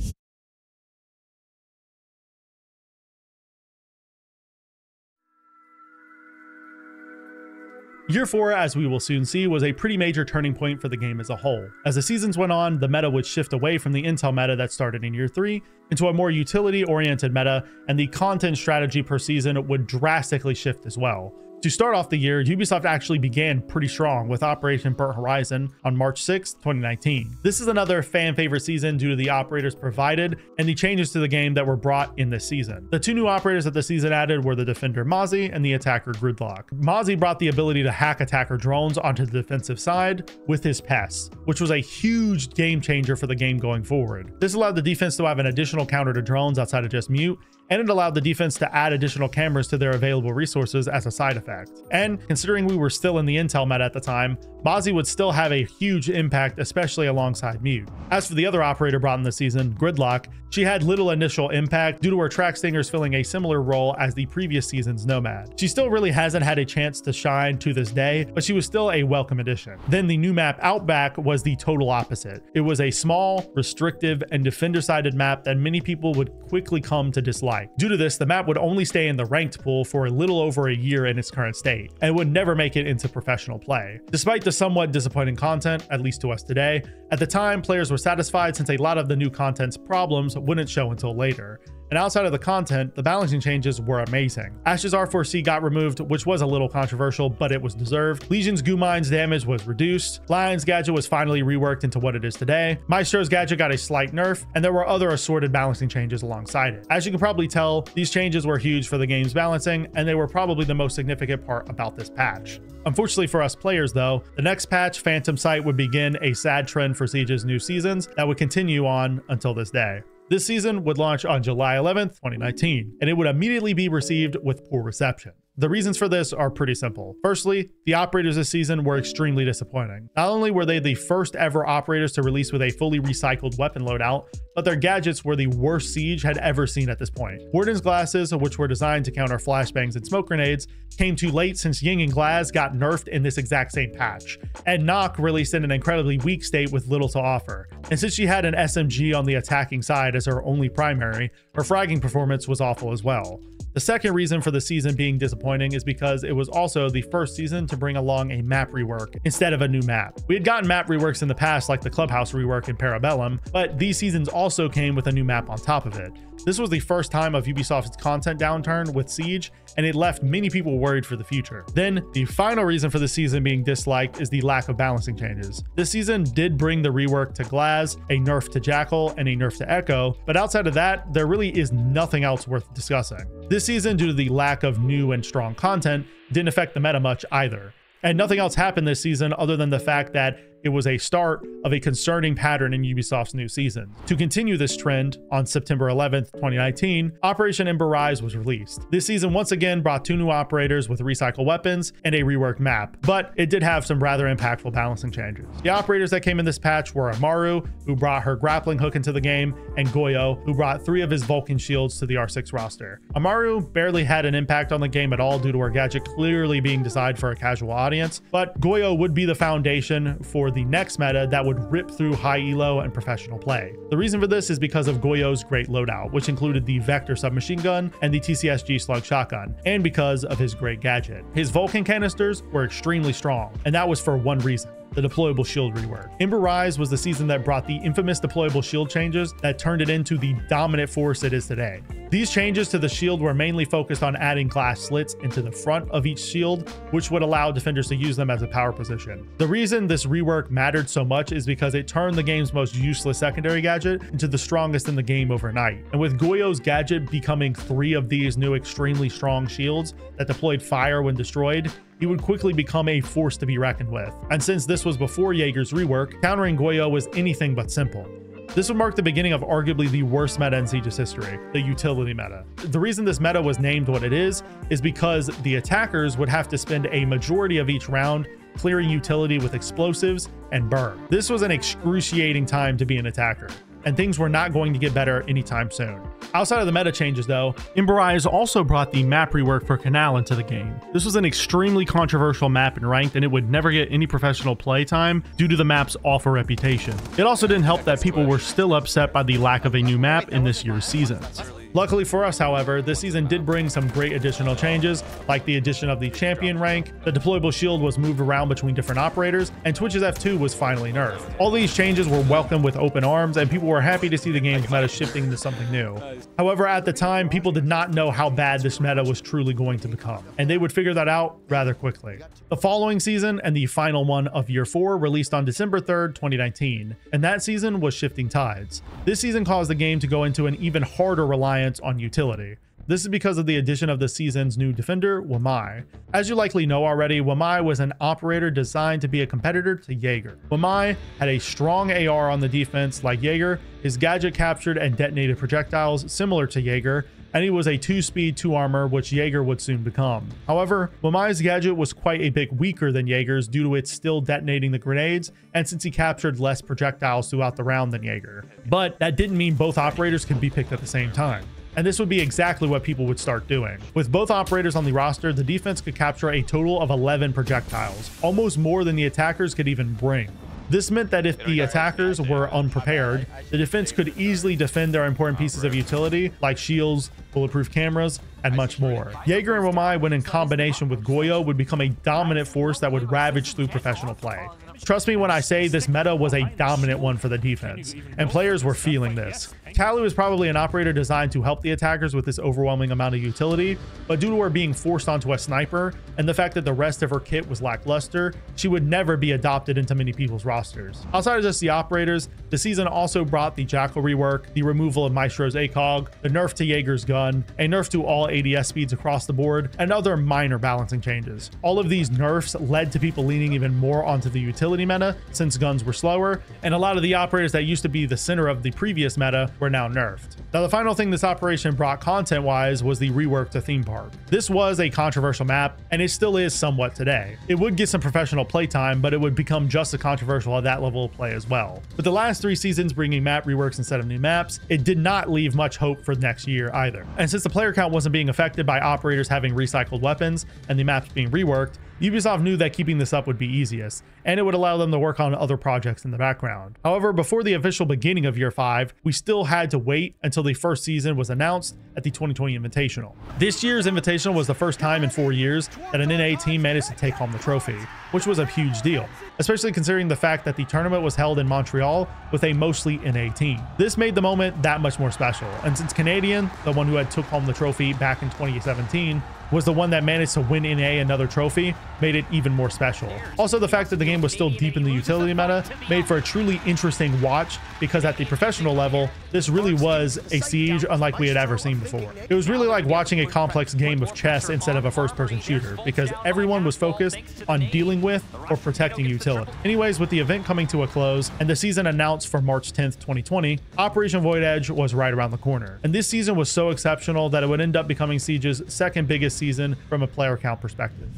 Year 4, as we will soon see, was a pretty major turning point for the game as a whole. As the seasons went on, the meta would shift away from the intel meta that started in year 3 into a more utility-oriented meta, and the content strategy per season would drastically shift as well. To start off the year, Ubisoft actually began pretty strong with Operation Burnt Horizon on March 6, 2019. This is another fan favorite season due to the operators provided and the changes to the game that were brought in this season. The 2 new operators that the season added were the defender Mozzie and the attacker Gridlock. Mozzie brought the ability to hack attacker drones onto the defensive side with his pests, which was a huge game changer for the game going forward. This allowed the defense to have an additional counter to drones outside of just mute, and it allowed the defense to add additional cameras to their available resources as a side effect. And considering we were still in the intel meta at the time, Mozzie would still have a huge impact, especially alongside Mute. As for the other operator brought in this season, Gridlock, she had little initial impact due to her track stingers filling a similar role as the previous season's Nomad. She still really hasn't had a chance to shine to this day, but she was still a welcome addition. Then the new map Outback was the total opposite. It was a small, restrictive, and defender-sided map that many people would quickly come to dislike. Due to this, the map would only stay in the ranked pool for a little over a year in its current state, and would never make it into professional play. Despite the somewhat disappointing content, at least to us today, at the time players were satisfied since a lot of the new content's problems wouldn't show until later. And outside of the content, the balancing changes were amazing. Ash's R4C got removed, which was a little controversial, but it was deserved. Legion's goo mine's damage was reduced. Lion's gadget was finally reworked into what it is today. Maestro's gadget got a slight nerf, and there were other assorted balancing changes alongside it. As you can probably tell, these changes were huge for the game's balancing, and they were probably the most significant part about this patch. Unfortunately for us players though, the next patch, Phantom Sight, would begin a sad trend for Siege's new seasons that would continue on until this day. This season would launch on July 11th, 2019, and it would immediately be received with poor reception. The reasons for this are pretty simple. Firstly, the operators this season were extremely disappointing. Not only were they the first ever operators to release with a fully recycled weapon loadout, but their gadgets were the worst Siege had ever seen at this point. Warden's glasses, which were designed to counter flashbangs and smoke grenades, came too late since Ying and Glaz got nerfed in this exact same patch, and Nock released in an incredibly weak state with little to offer. And since she had an SMG on the attacking side as her only primary, her fragging performance was awful as well. The second reason for the season being disappointing is because it was also the first season to bring along a map rework instead of a new map. We had gotten map reworks in the past like the Clubhouse rework in Parabellum, but these seasons also came with a new map on top of it. This was the first time of Ubisoft's content downturn with Siege, and it left many people worried for the future. Then, the final reason for the season being disliked is the lack of balancing changes. This season did bring the rework to Glaz, a nerf to Jackal, and a nerf to Echo, but outside of that, there really is nothing else worth discussing. This season, due to the lack of new and strong content, didn't affect the meta much either. And nothing else happened this season other than the fact that it was a start of a concerning pattern in Ubisoft's new season. To continue this trend, on September 11th, 2019, Operation Ember Rise was released. This season once again brought 2 new operators with recycled weapons and a reworked map, but it did have some rather impactful balancing changes. The operators that came in this patch were Amaru, who brought her grappling hook into the game, and Goyo, who brought 3 of his Vulcan shields to the R6 roster. Amaru barely had an impact on the game at all due to her gadget clearly being designed for a casual audience, but Goyo would be the foundation for the next meta that would rip through high elo and professional play. The reason for this is because of Goyo's great loadout, which included the Vector submachine gun and the TCSG slug shotgun, and because of his great gadget. His Vulcan canisters were extremely strong, and that was for one reason: the deployable shield rework. Ember Rise was the season that brought the infamous deployable shield changes that turned it into the dominant force it is today. These changes to the shield were mainly focused on adding glass slits into the front of each shield, which would allow defenders to use them as a power position. The reason this rework mattered so much is because it turned the game's most useless secondary gadget into the strongest in the game overnight. And with Goyo's gadget becoming 3 of these new extremely strong shields that deployed fire when destroyed, he would quickly become a force to be reckoned with. And since this was before Jaeger's rework, countering Goyo was anything but simple. This would mark the beginning of arguably the worst meta in Siege's history, the utility meta. The reason this meta was named what it is because the attackers would have to spend a majority of each round clearing utility with explosives and burn. This was an excruciating time to be an attacker, and things were not going to get better anytime soon. Outside of the meta changes though, Ember Rise also brought the map rework for Canal into the game. This was an extremely controversial map in ranked, and it would never get any professional play time due to the map's awful reputation. It also didn't help that people were still upset by the lack of a new map in this year's seasons. Luckily for us, however, this season did bring some great additional changes, like the addition of the champion rank, the deployable shield was moved around between different operators, and Twitch's F2 was finally nerfed. All these changes were welcomed with open arms, and people were happy to see the game's meta shifting into something new. However, at the time, people did not know how bad this meta was truly going to become, and they would figure that out rather quickly. The following season, and the final one of Year 4, released on December 3rd, 2019, and that season was Shifting Tides. This season caused the game to go into an even harder reliance on utility. This is because of the addition of the season's new defender, Wamai. As you likely know already, Wamai was an operator designed to be a competitor to Jaeger. Wamai had a strong AR on the defense like Jaeger, his gadget captured and detonated projectiles similar to Jaeger, and he was a 2-speed 2-armor, which Jaeger would soon become. However, Wamai's gadget was quite a bit weaker than Jaeger's due to it still detonating the grenades, and since he captured less projectiles throughout the round than Jaeger. But that didn't mean both operators could be picked at the same time. And this would be exactly what people would start doing. With both operators on the roster, the defense could capture a total of 11 projectiles, almost more than the attackers could even bring. This meant that if the attackers were unprepared, the defense could easily defend their important pieces of utility like shields, bulletproof cameras, and much more. Jaeger and Wamai, when in combination with Goyo, would become a dominant force that would ravage through professional play. Trust me when I say this meta was a dominant one for the defense, and players were feeling this. Callie was probably an operator designed to help the attackers with this overwhelming amount of utility, but due to her being forced onto a sniper and the fact that the rest of her kit was lackluster, she would never be adopted into many people's rosters. Outside of just the operators, the season also brought the Jackal rework, the removal of Maestro's ACOG, the nerf to Jaeger's gun, a nerf to all ADS speeds across the board, and other minor balancing changes. All of these nerfs led to people leaning even more onto the utility utility meta since guns were slower, and a lot of the operators that used to be the center of the previous meta were now nerfed. Now, the final thing this operation brought content-wise was the rework to Theme Park. This was a controversial map, and it still is somewhat today. It would get some professional playtime, but it would become just as controversial at that level of play as well. With the last 3 seasons bringing map reworks instead of new maps, it did not leave much hope for next year either. And since the player count wasn't being affected by operators having recycled weapons and the maps being reworked, Ubisoft knew that keeping this up would be easiest, and it would allow them to work on other projects in the background. However, before the official beginning of Year 5, we still had to wait until the first season was announced at the 2020 Invitational. This year's Invitational was the first time in 4 years that an NA team managed to take home the trophy, which was a huge deal, especially considering the fact that the tournament was held in Montreal with a mostly NA team. This made the moment that much more special, and since Canadian, the one who had took home the trophy back in 2017, was the one that managed to win NA another trophy, made it even more special. Also, the fact that the game was still deep in the utility meta made for a truly interesting watch, because at the professional level, this really was a siege unlike we had ever seen before. It was really like watching a complex game of chess instead of a first-person shooter, because everyone was focused on dealing with or protecting utility. Anyways, with the event coming to a close and the season announced for March 10th, 2020, Operation Void Edge was right around the corner. And this season was so exceptional that it would end up becoming Siege's second biggest season from a player count perspective.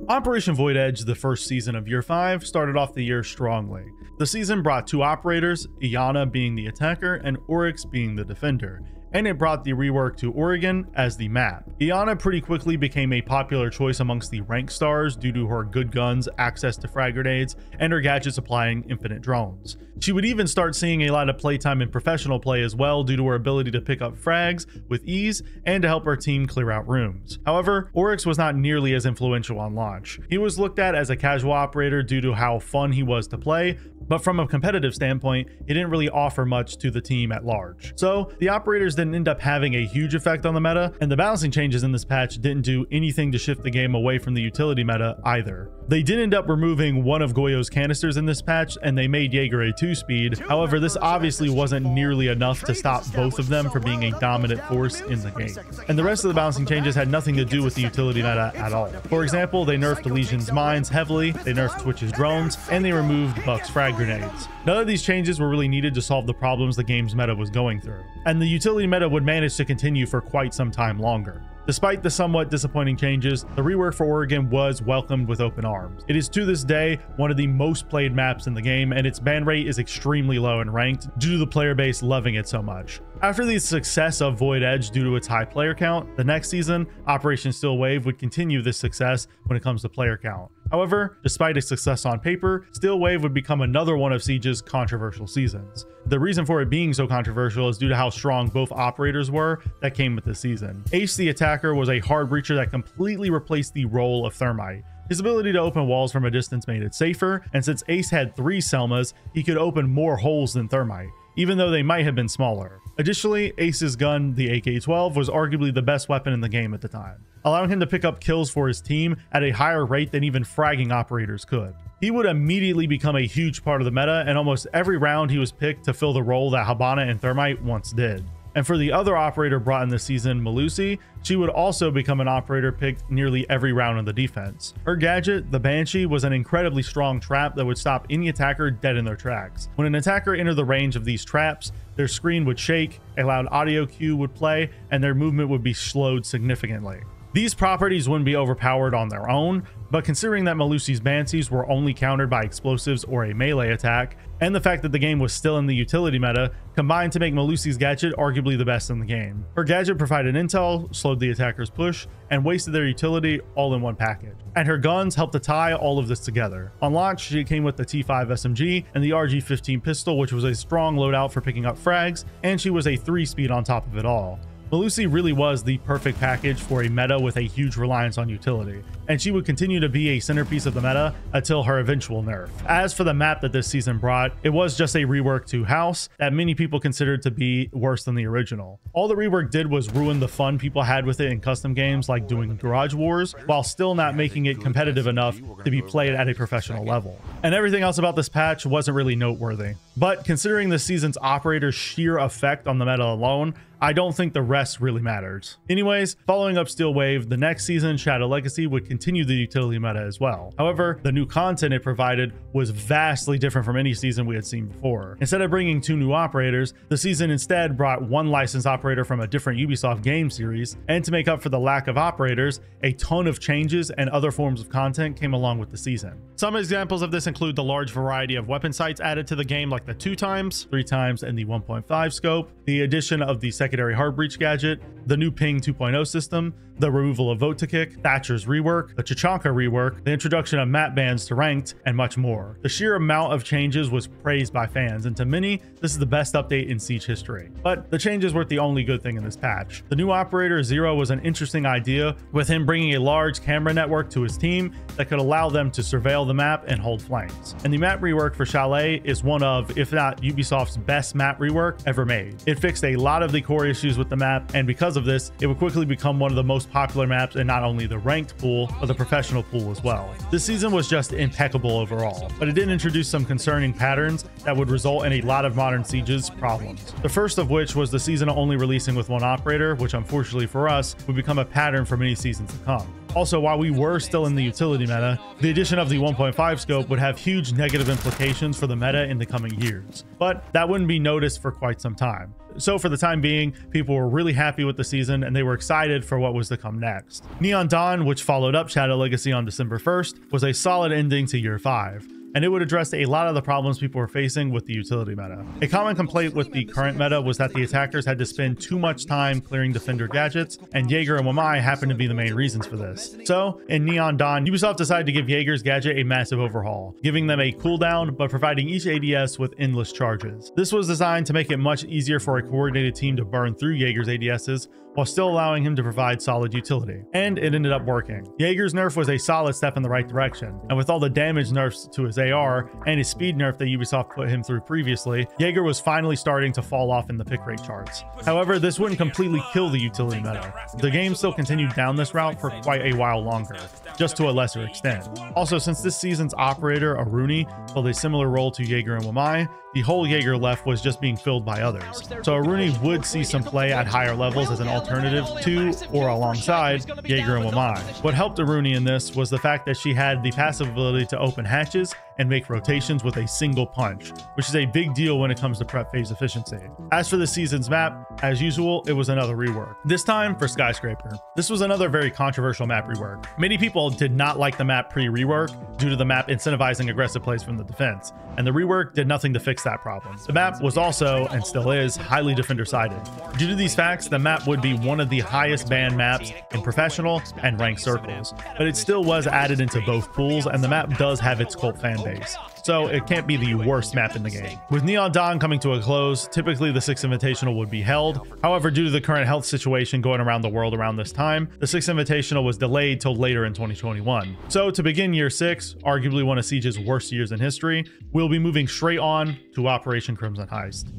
Operation Void Edge, the first season of Year 5, started off the year strongly. The season brought 2 operators, Iana being the attacker and Oryx being the defender, and it brought the rework to Oregon as the map. Iana pretty quickly became a popular choice amongst the rank stars due to her good guns, access to frag grenades, and her gadgets applying infinite drones. She would even start seeing a lot of playtime in professional play as well due to her ability to pick up frags with ease and to help her team clear out rooms. However, Oryx was not nearly as influential on launch. He was looked at as a casual operator due to how fun he was to play, but from a competitive standpoint, he didn't really offer much to the team at large. So the operators didn't end up having a huge effect on the meta, and the balancing changes in this patch didn't do anything to shift the game away from the utility meta either. They did end up removing one of Goyo's canisters in this patch, and they made Jaeger a 2-speed. However, this obviously wasn't nearly enough to stop both of them from being a dominant force in the game. And the rest of the balancing changes had nothing to do with the utility meta at all. For example, they nerfed Legion's mines heavily, they nerfed Twitch's drones, and they removed Buck's frag grenades. None of these changes were really needed to solve the problems the game's meta was going through, and the utility meta would manage to continue for quite some time longer. Despite the somewhat disappointing changes, the rework for Oregon was welcomed with open arms. It is to this day one of the most played maps in the game, and its ban rate is extremely low in ranked due to the player base loving it so much. After the success of Void Edge due to its high player count, the next season, Operation Steel Wave would continue this success when it comes to player count. However, despite its success on paper, Steel Wave would become another one of Siege's controversial seasons. The reason for it being so controversial is due to how strong both operators were that came with the season. Ace the Attacker was a hard breacher that completely replaced the role of Thermite. His ability to open walls from a distance made it safer, and since Ace had 3 Selmas, he could open more holes than Thermite, even though they might have been smaller. Additionally, Ace's gun, the AK-12, was arguably the best weapon in the game at the time, allowing him to pick up kills for his team at a higher rate than even fragging operators could. He would immediately become a huge part of the meta, and almost every round he was picked to fill the role that Habana and Thermite once did. And for the other operator brought in this season, Melusi, she would also become an operator picked nearly every round on the defense. Her gadget, the Banshee, was an incredibly strong trap that would stop any attacker dead in their tracks. When an attacker entered the range of these traps, their screen would shake, a loud audio cue would play, and their movement would be slowed significantly. These properties wouldn't be overpowered on their own, but considering that Melusi's Banshees were only countered by explosives or a melee attack, and the fact that the game was still in the utility meta, combined to make Melusi's gadget arguably the best in the game. Her gadget provided intel, slowed the attacker's push, and wasted their utility all in one package. And her guns helped to tie all of this together. On launch, she came with the T5 SMG and the RG15 pistol, which was a strong loadout for picking up frags, and she was a 3-speed on top of it all. Melusi really was the perfect package for a meta with a huge reliance on utility, and she would continue to be a centerpiece of the meta until her eventual nerf. As for the map that this season brought, it was just a rework to House that many people considered to be worse than the original. All the rework did was ruin the fun people had with it in custom games like doing Garage Wars, while still not making it competitive enough to be played at a professional level. And everything else about this patch wasn't really noteworthy. But considering this season's operator's sheer effect on the meta alone, I don't think the rest really matters. Anyways, following up Steel Wave, the next season, Shadow Legacy, would continue the utility meta as well. However, the new content it provided was vastly different from any season we had seen before. Instead of bringing 2 new operators, the season instead brought 1 licensed operator from a different Ubisoft game series, and to make up for the lack of operators, a ton of changes and other forms of content came along with the season. Some examples of this include the large variety of weapon sights added to the game, like the 2x, 3x, and the 1.5 scope, the addition of the secondary hard breach gadget, the new Ping 2.0 system, the removal of Vote to Kick, Thatcher's rework, the Chachanka rework, the introduction of map bans to ranked, and much more. The sheer amount of changes was praised by fans, and to many, this is the best update in Siege history. But the changes weren't the only good thing in this patch. The new operator Zero was an interesting idea, with him bringing a large camera network to his team that could allow them to surveil the map and hold flanks. And the map rework for Chalet is one of, if not Ubisoft's best map rework ever made. It fixed a lot of the core issues with the map, and because of this, it would quickly become one of the most popular maps in not only the ranked pool, but the professional pool as well. This season was just impeccable overall, but it did introduce some concerning patterns that would result in a lot of modern Siege's problems. The first of which was the season only releasing with 1 operator, which unfortunately for us would become a pattern for many seasons to come. Also, while we were still in the utility meta, the addition of the 1.5 scope would have huge negative implications for the meta in the coming years, but that wouldn't be noticed for quite some time. So for the time being, people were really happy with the season and they were excited for what was to come next. Neon Dawn, which followed up Shadow Legacy on December 1st, was a solid ending to year 5. And it would address a lot of the problems people were facing with the utility meta. A common complaint with the current meta was that the attackers had to spend too much time clearing defender gadgets, and Jaeger and Wamai happened to be the main reasons for this. So, in Neon Dawn, Ubisoft decided to give Jaeger's gadget a massive overhaul, giving them a cooldown, but providing each ADS with endless charges. This was designed to make it much easier for a coordinated team to burn through Jaeger's ADSs, while still allowing him to provide solid utility. And it ended up working. Jaeger's nerf was a solid step in the right direction, and with all the damage nerfs to his AR and his speed nerf that Ubisoft put him through previously, Jaeger was finally starting to fall off in the pick rate charts. However, this wouldn't completely kill the utility meta. The game still continued down this route for quite a while longer, just to a lesser extent. Also, since this season's operator, Aruni, filled a similar role to Jaeger and Wamai, the whole Jaeger left was just being filled by others. So Aruni would see some play at higher levels as an alternative to or alongside Jaeger and Wamai. What helped Aruni in this was the fact that she had the passive ability to open hatches and make rotations with a single punch, which is a big deal when it comes to prep phase efficiency. As for the season's map, as usual, it was another rework, this time for Skyscraper. This was another very controversial map rework. Many people did not like the map pre-rework due to the map incentivizing aggressive plays from the defense, and the rework did nothing to fix that problem. The map was also, and still is, highly defender-sided. Due to these facts, the map would be one of the highest banned maps in professional and ranked circles, but it still was added into both pools, and the map does have its cult fan base, so it can't be the worst map in the game. With Neon Dawn coming to a close, typically the 6th Invitational would be held. However, due to the current health situation going around the world around this time, the 6th Invitational was delayed till later in 2021. So to begin year 6, arguably one of Siege's worst years in history, we'll be moving straight on to Operation Crimson Heist.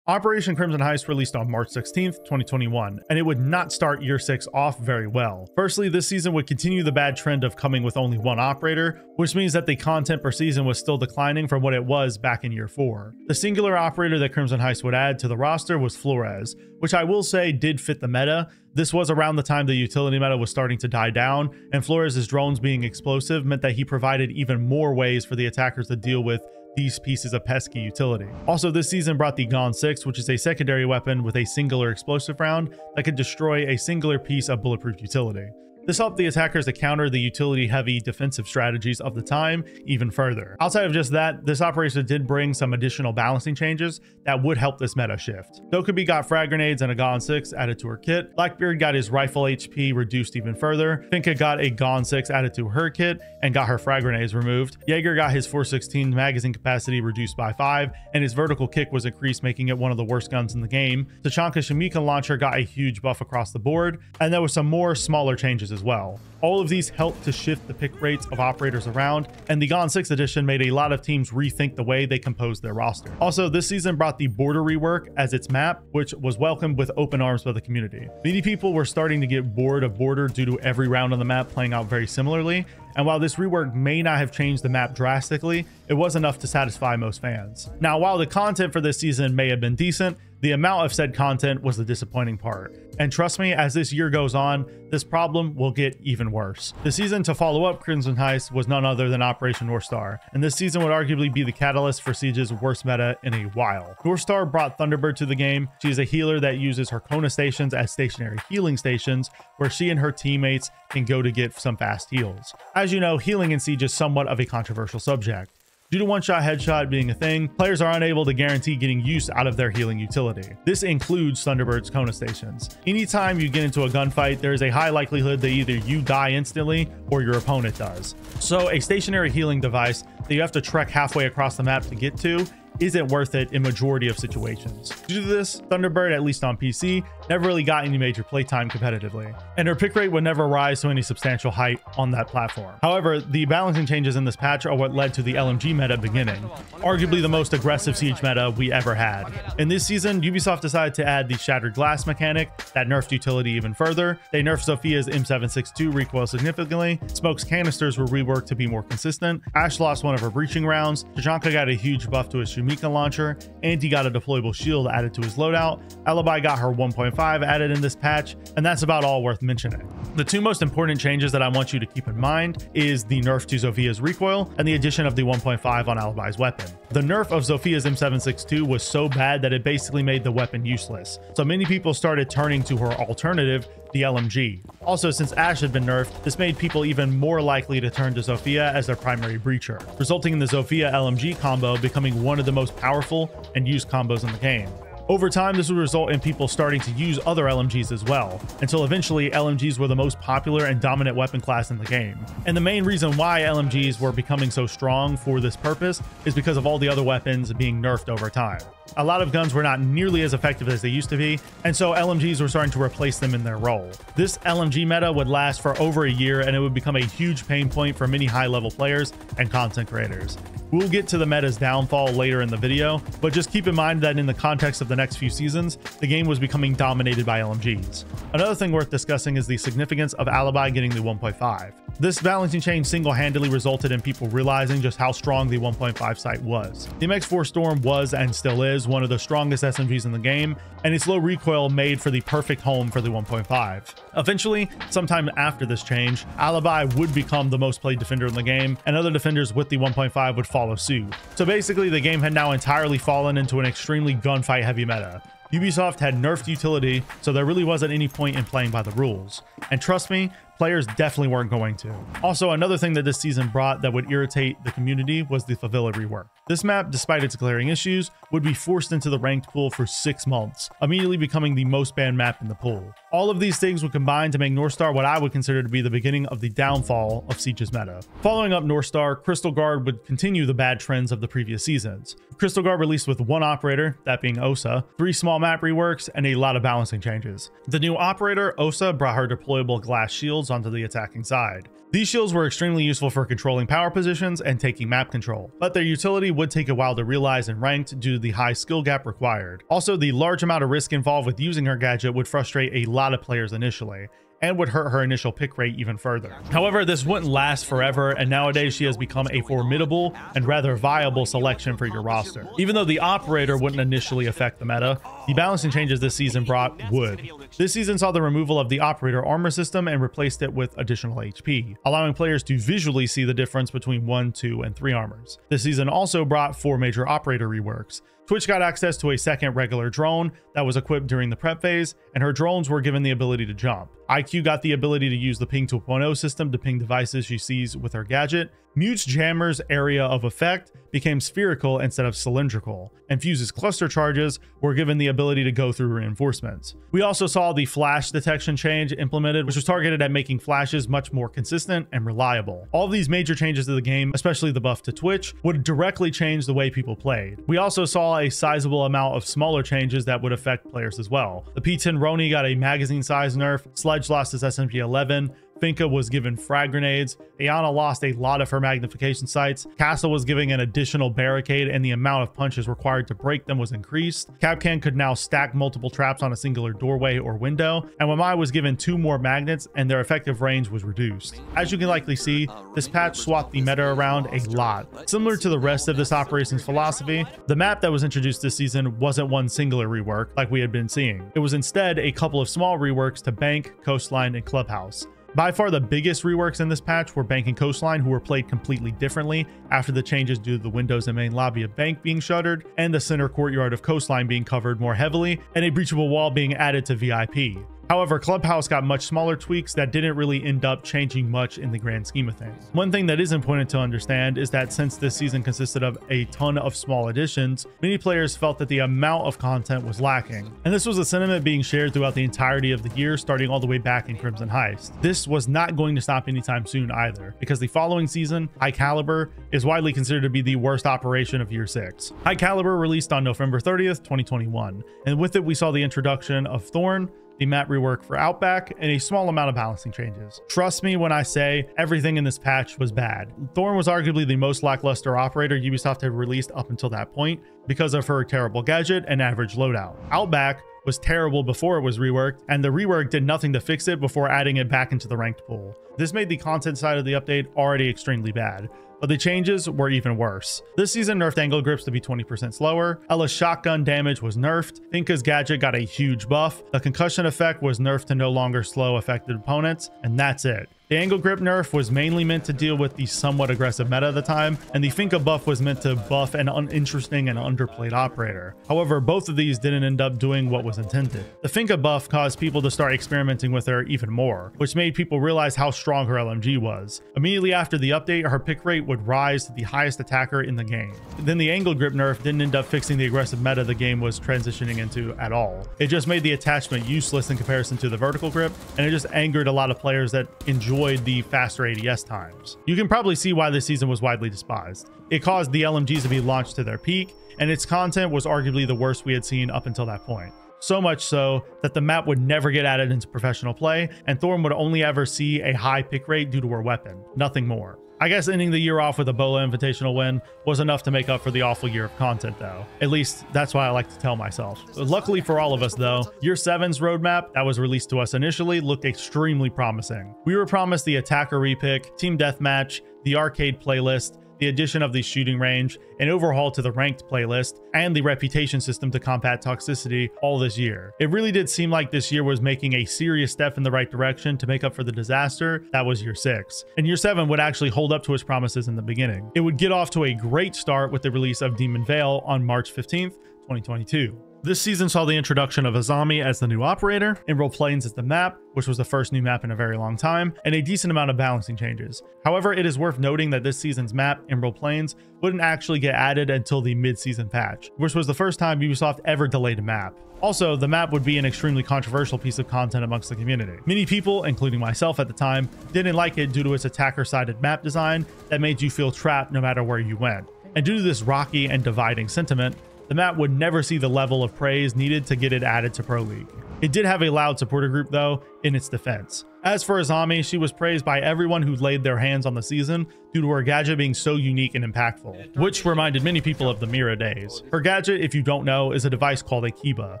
Operation Crimson Heist released on March 16th, 2021, and it would not start year 6 off very well. Firstly, this season would continue the bad trend of coming with only 1 operator, which means that the content per season was still declining from what it was back in year 4. The singular operator that Crimson Heist would add to the roster was Flores, which I will say did fit the meta. This was around the time the utility meta was starting to die down, and Flores' drones being explosive meant that he provided even more ways for the attackers to deal with these pieces of pesky utility. Also, this season brought the Gon 6, which is a secondary weapon with a singular explosive round that could destroy a singular piece of bulletproof utility. This helped the attackers to counter the utility-heavy defensive strategies of the time even further. Outside of just that, this operation did bring some additional balancing changes that would help this meta shift. Dokkaebi got frag grenades and a Gon 6 added to her kit. Blackbeard got his rifle HP reduced even further. Finka got a Gon 6 added to her kit and got her frag grenades removed. Jaeger got his 416 magazine capacity reduced by 5, and his vertical kick was increased, making it one of the worst guns in the game. Tachanka's Shimika launcher got a huge buff across the board, and there were some more smaller changes as well. All of these helped to shift the pick rates of operators around, and the Gon 6 edition made a lot of teams rethink the way they composed their roster. Also, this season brought the border rework as its map, which was welcomed with open arms by the community. Many people were starting to get bored of border due to every round on the map playing out very similarly, and while this rework may not have changed the map drastically, it was enough to satisfy most fans. Now, while the content for this season may have been decent, the amount of said content was the disappointing part. And trust me, as this year goes on, this problem will get even worse. The season to follow up Crimson Heist was none other than Operation North Star, and this season would arguably be the catalyst for Siege's worst meta in a while. North Star brought Thunderbird to the game. She is a healer that uses her Kona stations as stationary healing stations, where she and her teammates can go to get some fast heals. As you know, healing in Siege is somewhat of a controversial subject. Due to one-shot headshot being a thing, players are unable to guarantee getting use out of their healing utility. This includes Thunderbird's Kona stations. Anytime you get into a gunfight, there is a high likelihood that either you die instantly or your opponent does. So a stationary healing device that you have to trek halfway across the map to get to isn't worth it in majority of situations. Due to this, Thunderbird, at least on PC, never really got any major playtime competitively, and her pick rate would never rise to any substantial height on that platform. However, the balancing changes in this patch are what led to the LMG meta beginning, arguably the most aggressive Siege meta we ever had. In this season, Ubisoft decided to add the Shattered Glass mechanic that nerfed utility even further. They nerfed Sophia's M762 recoil significantly, Smoke's canisters were reworked to be more consistent, Ash lost one of her breaching rounds, Tajanka got a huge buff to his Shumika launcher, and he got a deployable shield added to his loadout. Alibi got her 1.5 added in this patch, and that's about all worth mentioning. The two most important changes that I want you to keep in mind is the nerf to Sophia's recoil and the addition of the 1.5 on Alibi's weapon. The nerf of Sophia's M762 was so bad that it basically made the weapon useless, so many people started turning to her alternative, the LMG. Also, since Ash had been nerfed, this made people even more likely to turn to Sophia as their primary breacher, resulting in the Sophia LMG combo becoming one of the most powerful and used combos in the game. Over time, this would result in people starting to use other LMGs as well, until eventually LMGs were the most popular and dominant weapon class in the game. And the main reason why LMGs were becoming so strong for this purpose is because of all the other weapons being nerfed over time. A lot of guns were not nearly as effective as they used to be, and so LMGs were starting to replace them in their role. This LMG meta would last for over a year, and it would become a huge pain point for many high-level players and content creators. We'll get to the meta's downfall later in the video, but just keep in mind that in the context of the next few seasons, the game was becoming dominated by LMGs. Another thing worth discussing is the significance of Alibi getting the 1.5. This balancing change single-handedly resulted in people realizing just how strong the 1.5 sight was. The MX4 Storm was and still is one of the strongest SMGs in the game, and its low recoil made for the perfect home for the 1.5. Eventually, sometime after this change, Alibi would become the most played defender in the game, and other defenders with the 1.5 would follow suit. So basically, the game had now entirely fallen into an extremely gunfight heavy meta. Ubisoft had nerfed utility, so there really wasn't any point in playing by the rules. And trust me, players definitely weren't going to. Also, another thing that this season brought that would irritate the community was the favela rework. This map, despite its glaring issues, would be forced into the ranked pool for 6 months, immediately becoming the most banned map in the pool. All of these things would combine to make North Star what I would consider to be the beginning of the downfall of Siege's meta. Following up North Star, Crystal Guard would continue the bad trends of the previous seasons. Crystal Guard released with one operator, that being Osa, 3 small map reworks, and a lot of balancing changes. The new operator, Osa, brought her deployable glass shields onto the attacking side. These shields were extremely useful for controlling power positions and taking map control, but their utility would take a while to realize in ranked due to the high skill gap required. Also, the large amount of risk involved with using her gadget would frustrate a lot of players initially, and would hurt her initial pick rate even further. However, this wouldn't last forever, and nowadays she has become a formidable and rather viable selection for your roster. Even though the operator wouldn't initially affect the meta, the balancing changes this season brought would. This season saw the removal of the operator armor system and replaced it with additional HP, allowing players to visually see the difference between 1, 2, and 3 armors. This season also brought 4 major operator reworks. Twitch got access to a second regular drone that was equipped during the prep phase, and her drones were given the ability to jump. IQ got the ability to use the Ping 2.0 system to ping devices she sees with her gadget. Mute's Jammer's area of effect became spherical instead of cylindrical, and Fuse's cluster charges were given the ability to go through reinforcements. We also saw the flash detection change implemented, which was targeted at making flashes much more consistent and reliable. All of these major changes to the game, especially the buff to Twitch, would directly change the way people played. We also saw a sizable amount of smaller changes that would affect players as well. The P10 Roni got a magazine size nerf, Sledge lost his SMG 11, Finka was given frag grenades, Ayana lost a lot of her magnification sights, Castle was given an additional barricade and the amount of punches required to break them was increased, Kapkan could now stack multiple traps on a singular doorway or window, and Wamai was given 2 more magnets and their effective range was reduced. As you can likely see, this patch swapped the meta around a lot. Similar to the rest of this operations philosophy, the map that was introduced this season wasn't one singular rework like we had been seeing. It was instead a couple of small reworks to Bank, Coastline, and Clubhouse. By far the biggest reworks in this patch were Bank and Coastline, who were played completely differently after the changes due to the windows and main lobby of Bank being shuttered, and the center courtyard of Coastline being covered more heavily, and a breachable wall being added to VIP. However, Clubhouse got much smaller tweaks that didn't really end up changing much in the grand scheme of things. One thing that is important to understand is that since this season consisted of a ton of small additions, many players felt that the amount of content was lacking. And this was a sentiment being shared throughout the entirety of the year, starting all the way back in Crimson Heist. This was not going to stop anytime soon either, because the following season, High Caliber, is widely considered to be the worst operation of Year 6. High Caliber released on November 30th, 2021, and with it we saw the introduction of Thorn, the map rework for Outback, and a small amount of balancing changes. Trust me when I say everything in this patch was bad. Thorn was arguably the most lackluster operator Ubisoft had released up until that point because of her terrible gadget and average loadout. Outback was terrible before it was reworked, and the rework did nothing to fix it before adding it back into the ranked pool. This made the content side of the update already extremely bad, but the changes were even worse. This season nerfed angle grips to be 20% slower, Ella's shotgun damage was nerfed, Finka's gadget got a huge buff, the concussion effect was nerfed to no longer slow affected opponents, and that's it. The angle grip nerf was mainly meant to deal with the somewhat aggressive meta at the time, and the Finka buff was meant to buff an uninteresting and underplayed operator. However, both of these didn't end up doing what was intended. The Finka buff caused people to start experimenting with her even more, which made people realize how strong her LMG was. Immediately after the update, her pick rate would rise to the highest attacker in the game. Then the angle grip nerf didn't end up fixing the aggressive meta the game was transitioning into at all. It just made the attachment useless in comparison to the vertical grip, and it just angered a lot of players that enjoyed the faster ADS times. You can probably see why this season was widely despised. It caused the LMGs to be launched to their peak, and its content was arguably the worst we had seen up until that point. So much so that the map would never get added into professional play, and Thorn would only ever see a high pick rate due to her weapon, nothing more. I guess ending the year off with a Bola Invitational win was enough to make up for the awful year of content though. At least that's why I like to tell myself. Luckily for all of us though, Year 7's roadmap that was released to us initially looked extremely promising. We were promised the attacker repick, team deathmatch, the arcade playlist, the addition of the shooting range, an overhaul to the ranked playlist, and the reputation system to combat toxicity all this year. It really did seem like this year was making a serious step in the right direction to make up for the disaster that was Year 6. And Year 7 would actually hold up to its promises in the beginning. It would get off to a great start with the release of Demon Veil on March 15th, 2022. This season saw the introduction of Azami as the new operator, Emerald Plains as the map, which was the first new map in a very long time, and a decent amount of balancing changes. However, it is worth noting that this season's map, Emerald Plains, wouldn't actually get added until the mid-season patch, which was the first time Ubisoft ever delayed a map. Also, the map would be an extremely controversial piece of content amongst the community. Many people, including myself at the time, didn't like it due to its attacker-sided map design that made you feel trapped no matter where you went. And due to this rocky and dividing sentiment, the map would never see the level of praise needed to get it added to Pro League. It did have a loud supporter group though, in its defense. As for Azami, she was praised by everyone who laid their hands on the season due to her gadget being so unique and impactful, which reminded many people of the Mira days. Her gadget, if you don't know, is a device called a Kiba,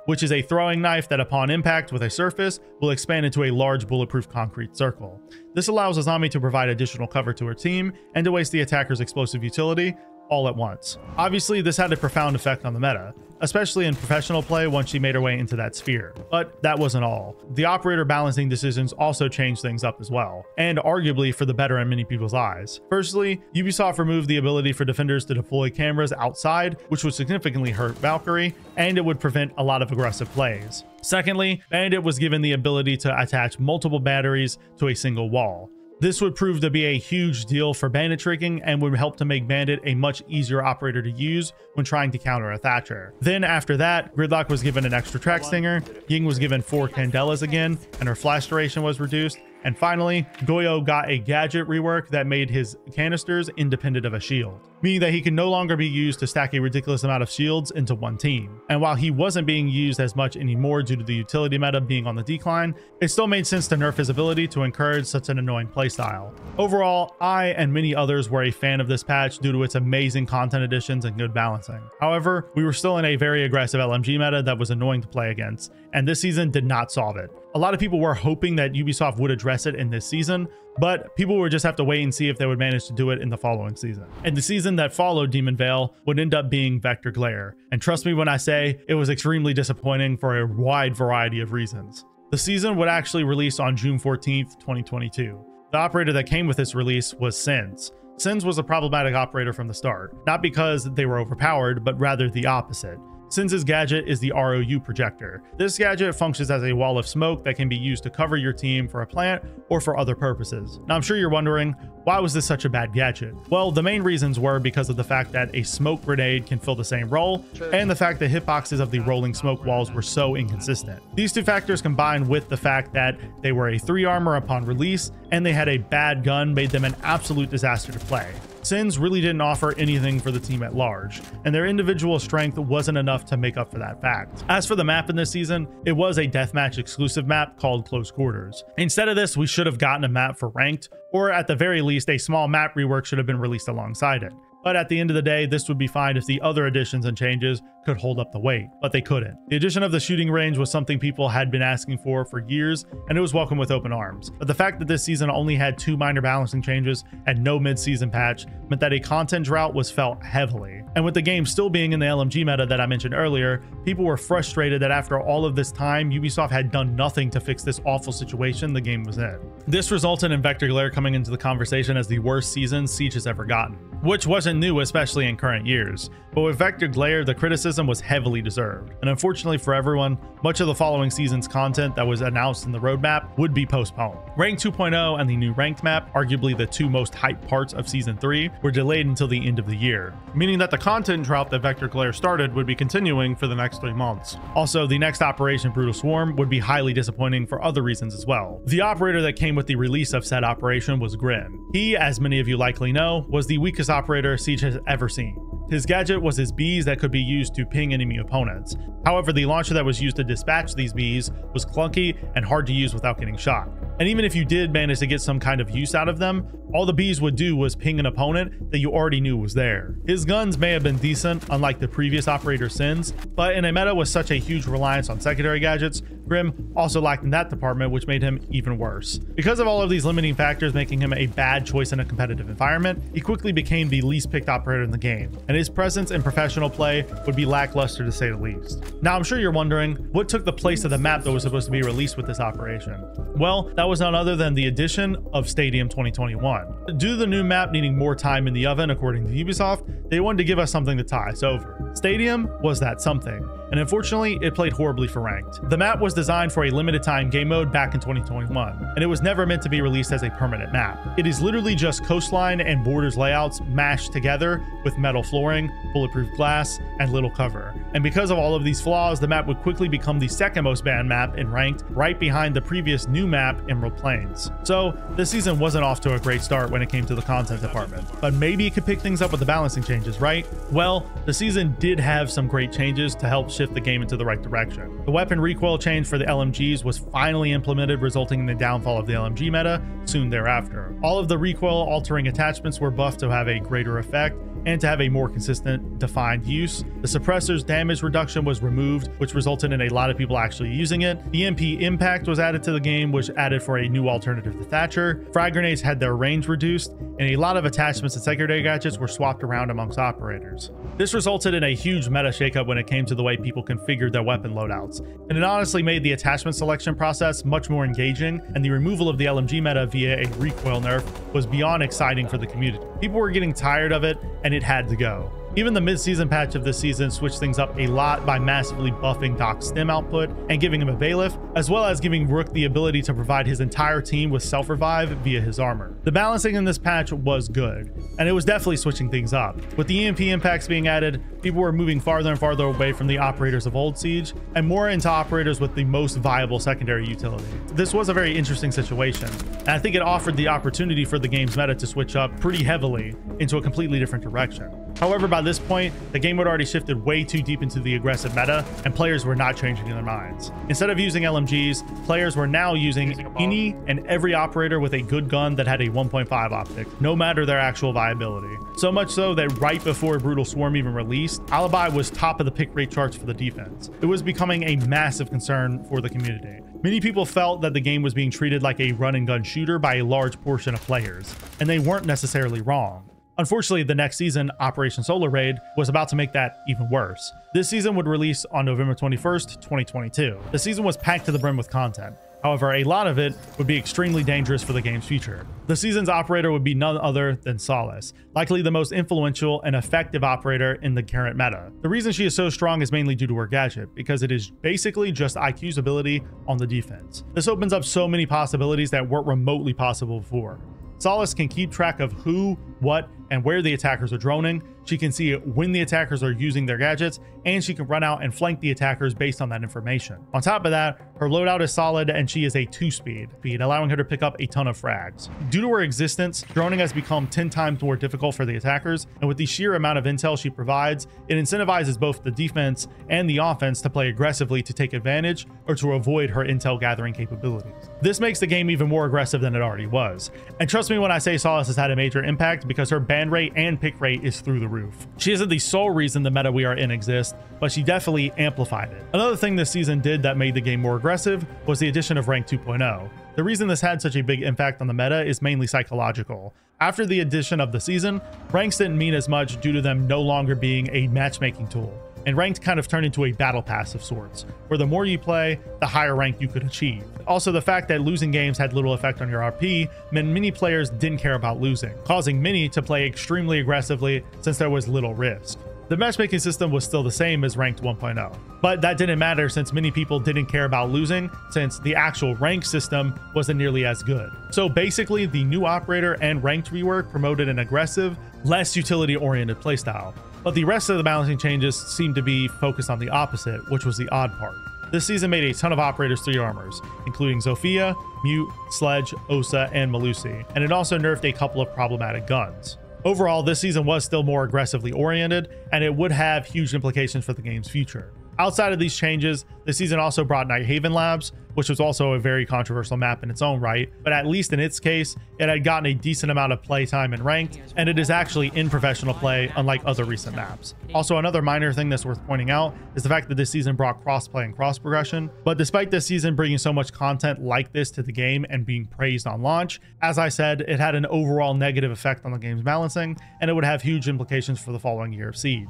which is a throwing knife that upon impact with a surface will expand into a large bulletproof concrete circle. This allows Azami to provide additional cover to her team and to waste the attacker's explosive utility all at once. Obviously, this had a profound effect on the meta, especially in professional play once she made her way into that sphere. But that wasn't all. The operator balancing decisions also changed things up as well, and arguably for the better in many people's eyes. Firstly, Ubisoft removed the ability for defenders to deploy cameras outside, which would significantly hurt Valkyrie, and it would prevent a lot of aggressive plays. Secondly, Bandit was given the ability to attach multiple batteries to a single wall. This would prove to be a huge deal for Bandit tricking and would help to make Bandit a much easier operator to use when trying to counter a Thatcher. Then after that, Gridlock was given an extra track stinger, Ying was given 4 Candelas again, and her flash duration was reduced, and finally, Goyo got a gadget rework that made his canisters independent of a shield. meaning that he can no longer be used to stack a ridiculous amount of shields into one team. And while he wasn't being used as much anymore due to the utility meta being on the decline, it still made sense to nerf his ability to encourage such an annoying playstyle. Overall, I and many others were a fan of this patch due to its amazing content additions and good balancing. However, we were still in a very aggressive LMG meta that was annoying to play against, and this season did not solve it. A lot of people were hoping that Ubisoft would address it in this season, but people would just have to wait and see if they would manage to do it in the following season. And the season that followed Demon Vale would end up being Vector Glare. And trust me when I say it was extremely disappointing for a wide variety of reasons. The season would actually release on June 14th, 2022. The operator that came with this release was Sins. Sins was a problematic operator from the start, not because they were overpowered, but rather the opposite. Sins' gadget is the ROU projector. This gadget functions as a wall of smoke that can be used to cover your team for a plant or for other purposes. Now I'm sure you're wondering, why was this such a bad gadget? Well, the main reasons were because of the fact that a smoke grenade can fill the same role, and the fact that hitboxes of the rolling smoke walls were so inconsistent. These two factors combined with the fact that they were a 3 armor upon release, and they had a bad gun made them an absolute disaster to play. Sins really didn't offer anything for the team at large, and their individual strength wasn't enough to make up for that fact. As for the map in this season, it was a deathmatch exclusive map called Close Quarters. Instead of this, we should have gotten a map for Ranked, or at the very least, a small map rework should have been released alongside it. But at the end of the day, this would be fine if the other additions and changes could hold up the weight, but they couldn't. The addition of the shooting range was something people had been asking for years, and it was welcome with open arms. But the fact that this season only had 2 minor balancing changes and no mid-season patch meant that a content drought was felt heavily. And with the game still being in the LMG meta that I mentioned earlier, people were frustrated that after all of this time, Ubisoft had done nothing to fix this awful situation the game was in. This resulted in Vector Glare coming into the conversation as the worst season Siege has ever gotten, which wasn't new, especially in current years. But with Vector Glare, the criticism was heavily deserved. And unfortunately for everyone, much of the following season's content that was announced in the roadmap would be postponed. Rank 2.0 and the new Ranked map, arguably the 2 most hyped parts of Season 3, were delayed until the end of the year, meaning that the content drought that Vector Glare started would be continuing for the next 3 months. Also, the next Operation Brutal Swarm would be highly disappointing for other reasons as well. The operator that came with the release of said operation was Grim. He, as many of you likely know, was the weakest operator Siege has ever seen. His gadget was his bees that could be used to ping enemy opponents. However, the launcher that was used to dispatch these bees was clunky and hard to use without getting shot. And even if you did manage to get some kind of use out of them, all the bees would do was ping an opponent that you already knew was there. His guns may have been decent, unlike the previous operator Sins, but in a meta with such a huge reliance on secondary gadgets, Grim also lacked in that department, which made him even worse. Because of all of these limiting factors making him a bad choice in a competitive environment, he quickly became the least picked operator in the game, and his presence in professional play would be lackluster to say the least. Now, I'm sure you're wondering, what took the place of the map that was supposed to be released with this operation? Well, that was none other than the addition of Stadium 2021. Due to the new map needing more time in the oven, according to Ubisoft, they wanted to give us something to tie us over. Stadium was that something, and unfortunately, it played horribly for Ranked. The map was designed for a limited time game mode back in 2021, and it was never meant to be released as a permanent map. It is literally just coastline and borders layouts mashed together with metal flooring, bulletproof glass, and little cover. And because of all of these flaws, the map would quickly become the second most banned map in Ranked, right behind the previous new map, Emerald Plains. So this season wasn't off to a great start when it came to the content department, but maybe it could pick things up with the balancing changes, right? Well, the season did have some great changes to help shift the game into the right direction. The weapon recoil change for the LMGs was finally implemented, resulting in the downfall of the LMG meta soon thereafter. All of the recoil altering attachments were buffed to have a greater effect and to have a more consistent, defined use. The suppressor's damage reduction was removed, which resulted in a lot of people actually using it. The MP impact was added to the game, which added for a new alternative to Thatcher. Frag grenades had their range reduced, and a lot of attachments and secondary gadgets were swapped around amongst operators. This resulted in a huge meta shakeup when it came to the way people configured their weapon loadouts, and it honestly made the attachment selection process much more engaging, and the removal of the LMG meta via a recoil nerf was beyond exciting for the community. People were getting tired of it, and it had to go. Even the mid-season patch of this season switched things up a lot by massively buffing Doc's stim output and giving him a bailiff, as well as giving Rook the ability to provide his entire team with self-revive via his armor. The balancing in this patch was good, and it was definitely switching things up. With the EMP impacts being added, people were moving farther and farther away from the operators of old Siege and more into operators with the most viable secondary utility. This was a very interesting situation, and I think it offered the opportunity for the game's meta to switch up pretty heavily into a completely different direction. However, by this point, the game had already shifted way too deep into the aggressive meta, and players were not changing their minds. Instead of using LMGs, players were now using any and every operator with a good gun that had a 1.5 optic, no matter their actual viability. So much so that right before Brutal Swarm even released, Alibi was top of the pick rate charts for the defense. It was becoming a massive concern for the community. Many people felt that the game was being treated like a run and gun shooter by a large portion of players, and they weren't necessarily wrong. Unfortunately, the next season, Operation Solar Raid, was about to make that even worse. This season would release on November 21st, 2022. The season was packed to the brim with content. However, a lot of it would be extremely dangerous for the game's future. The season's operator would be none other than Solace, likely the most influential and effective operator in the current meta. The reason she is so strong is mainly due to her gadget, because it is basically just IQ's ability on the defense. This opens up so many possibilities that weren't remotely possible before. Solace can keep track of who, what, and where the attackers are droning. She can see when the attackers are using their gadgets, and she can run out and flank the attackers based on that information. On top of that, her loadout is solid, and she is a 2-speed, allowing her to pick up a ton of frags. Due to her existence, droning has become 10 times more difficult for the attackers, and with the sheer amount of intel she provides, it incentivizes both the defense and the offense to play aggressively to take advantage or to avoid her intel gathering capabilities. This makes the game even more aggressive than it already was. And trust me when I say Solace has had a major impact, because her ban rate and pick rate is through the roof. She isn't the sole reason the meta we are in exists, but she definitely amplified it. Another thing this season did that made the game more aggressive was the addition of Rank 2.0. The reason this had such a big impact on the meta is mainly psychological. After the addition of the season, ranks didn't mean as much due to them no longer being a matchmaking tool, and ranked kind of turned into a battle pass of sorts, where the more you play, the higher rank you could achieve. Also, the fact that losing games had little effect on your RP meant many players didn't care about losing, causing many to play extremely aggressively since there was little risk. The matchmaking system was still the same as Ranked 1.0, but that didn't matter since many people didn't care about losing, since the actual rank system wasn't nearly as good. So basically, the new operator and ranked rework promoted an aggressive, less utility-oriented playstyle. But the rest of the balancing changes seemed to be focused on the opposite, which was the odd part. This season made a ton of operators 3 armors, including Zofia, Mute, Sledge, Osa, and Malusi, and it also nerfed a couple of problematic guns. Overall, this season was still more aggressively oriented, and it would have huge implications for the game's future. Outside of these changes, the season also brought Night Haven Labs, which was also a very controversial map in its own right, but at least in its case, it had gotten a decent amount of playtime in ranked, and it is actually in professional play, unlike other recent maps. Also, another minor thing that's worth pointing out is the fact that this season brought crossplay and cross progression, but despite this season bringing so much content like this to the game and being praised on launch, as I said, it had an overall negative effect on the game's balancing, and it would have huge implications for the following year of Siege.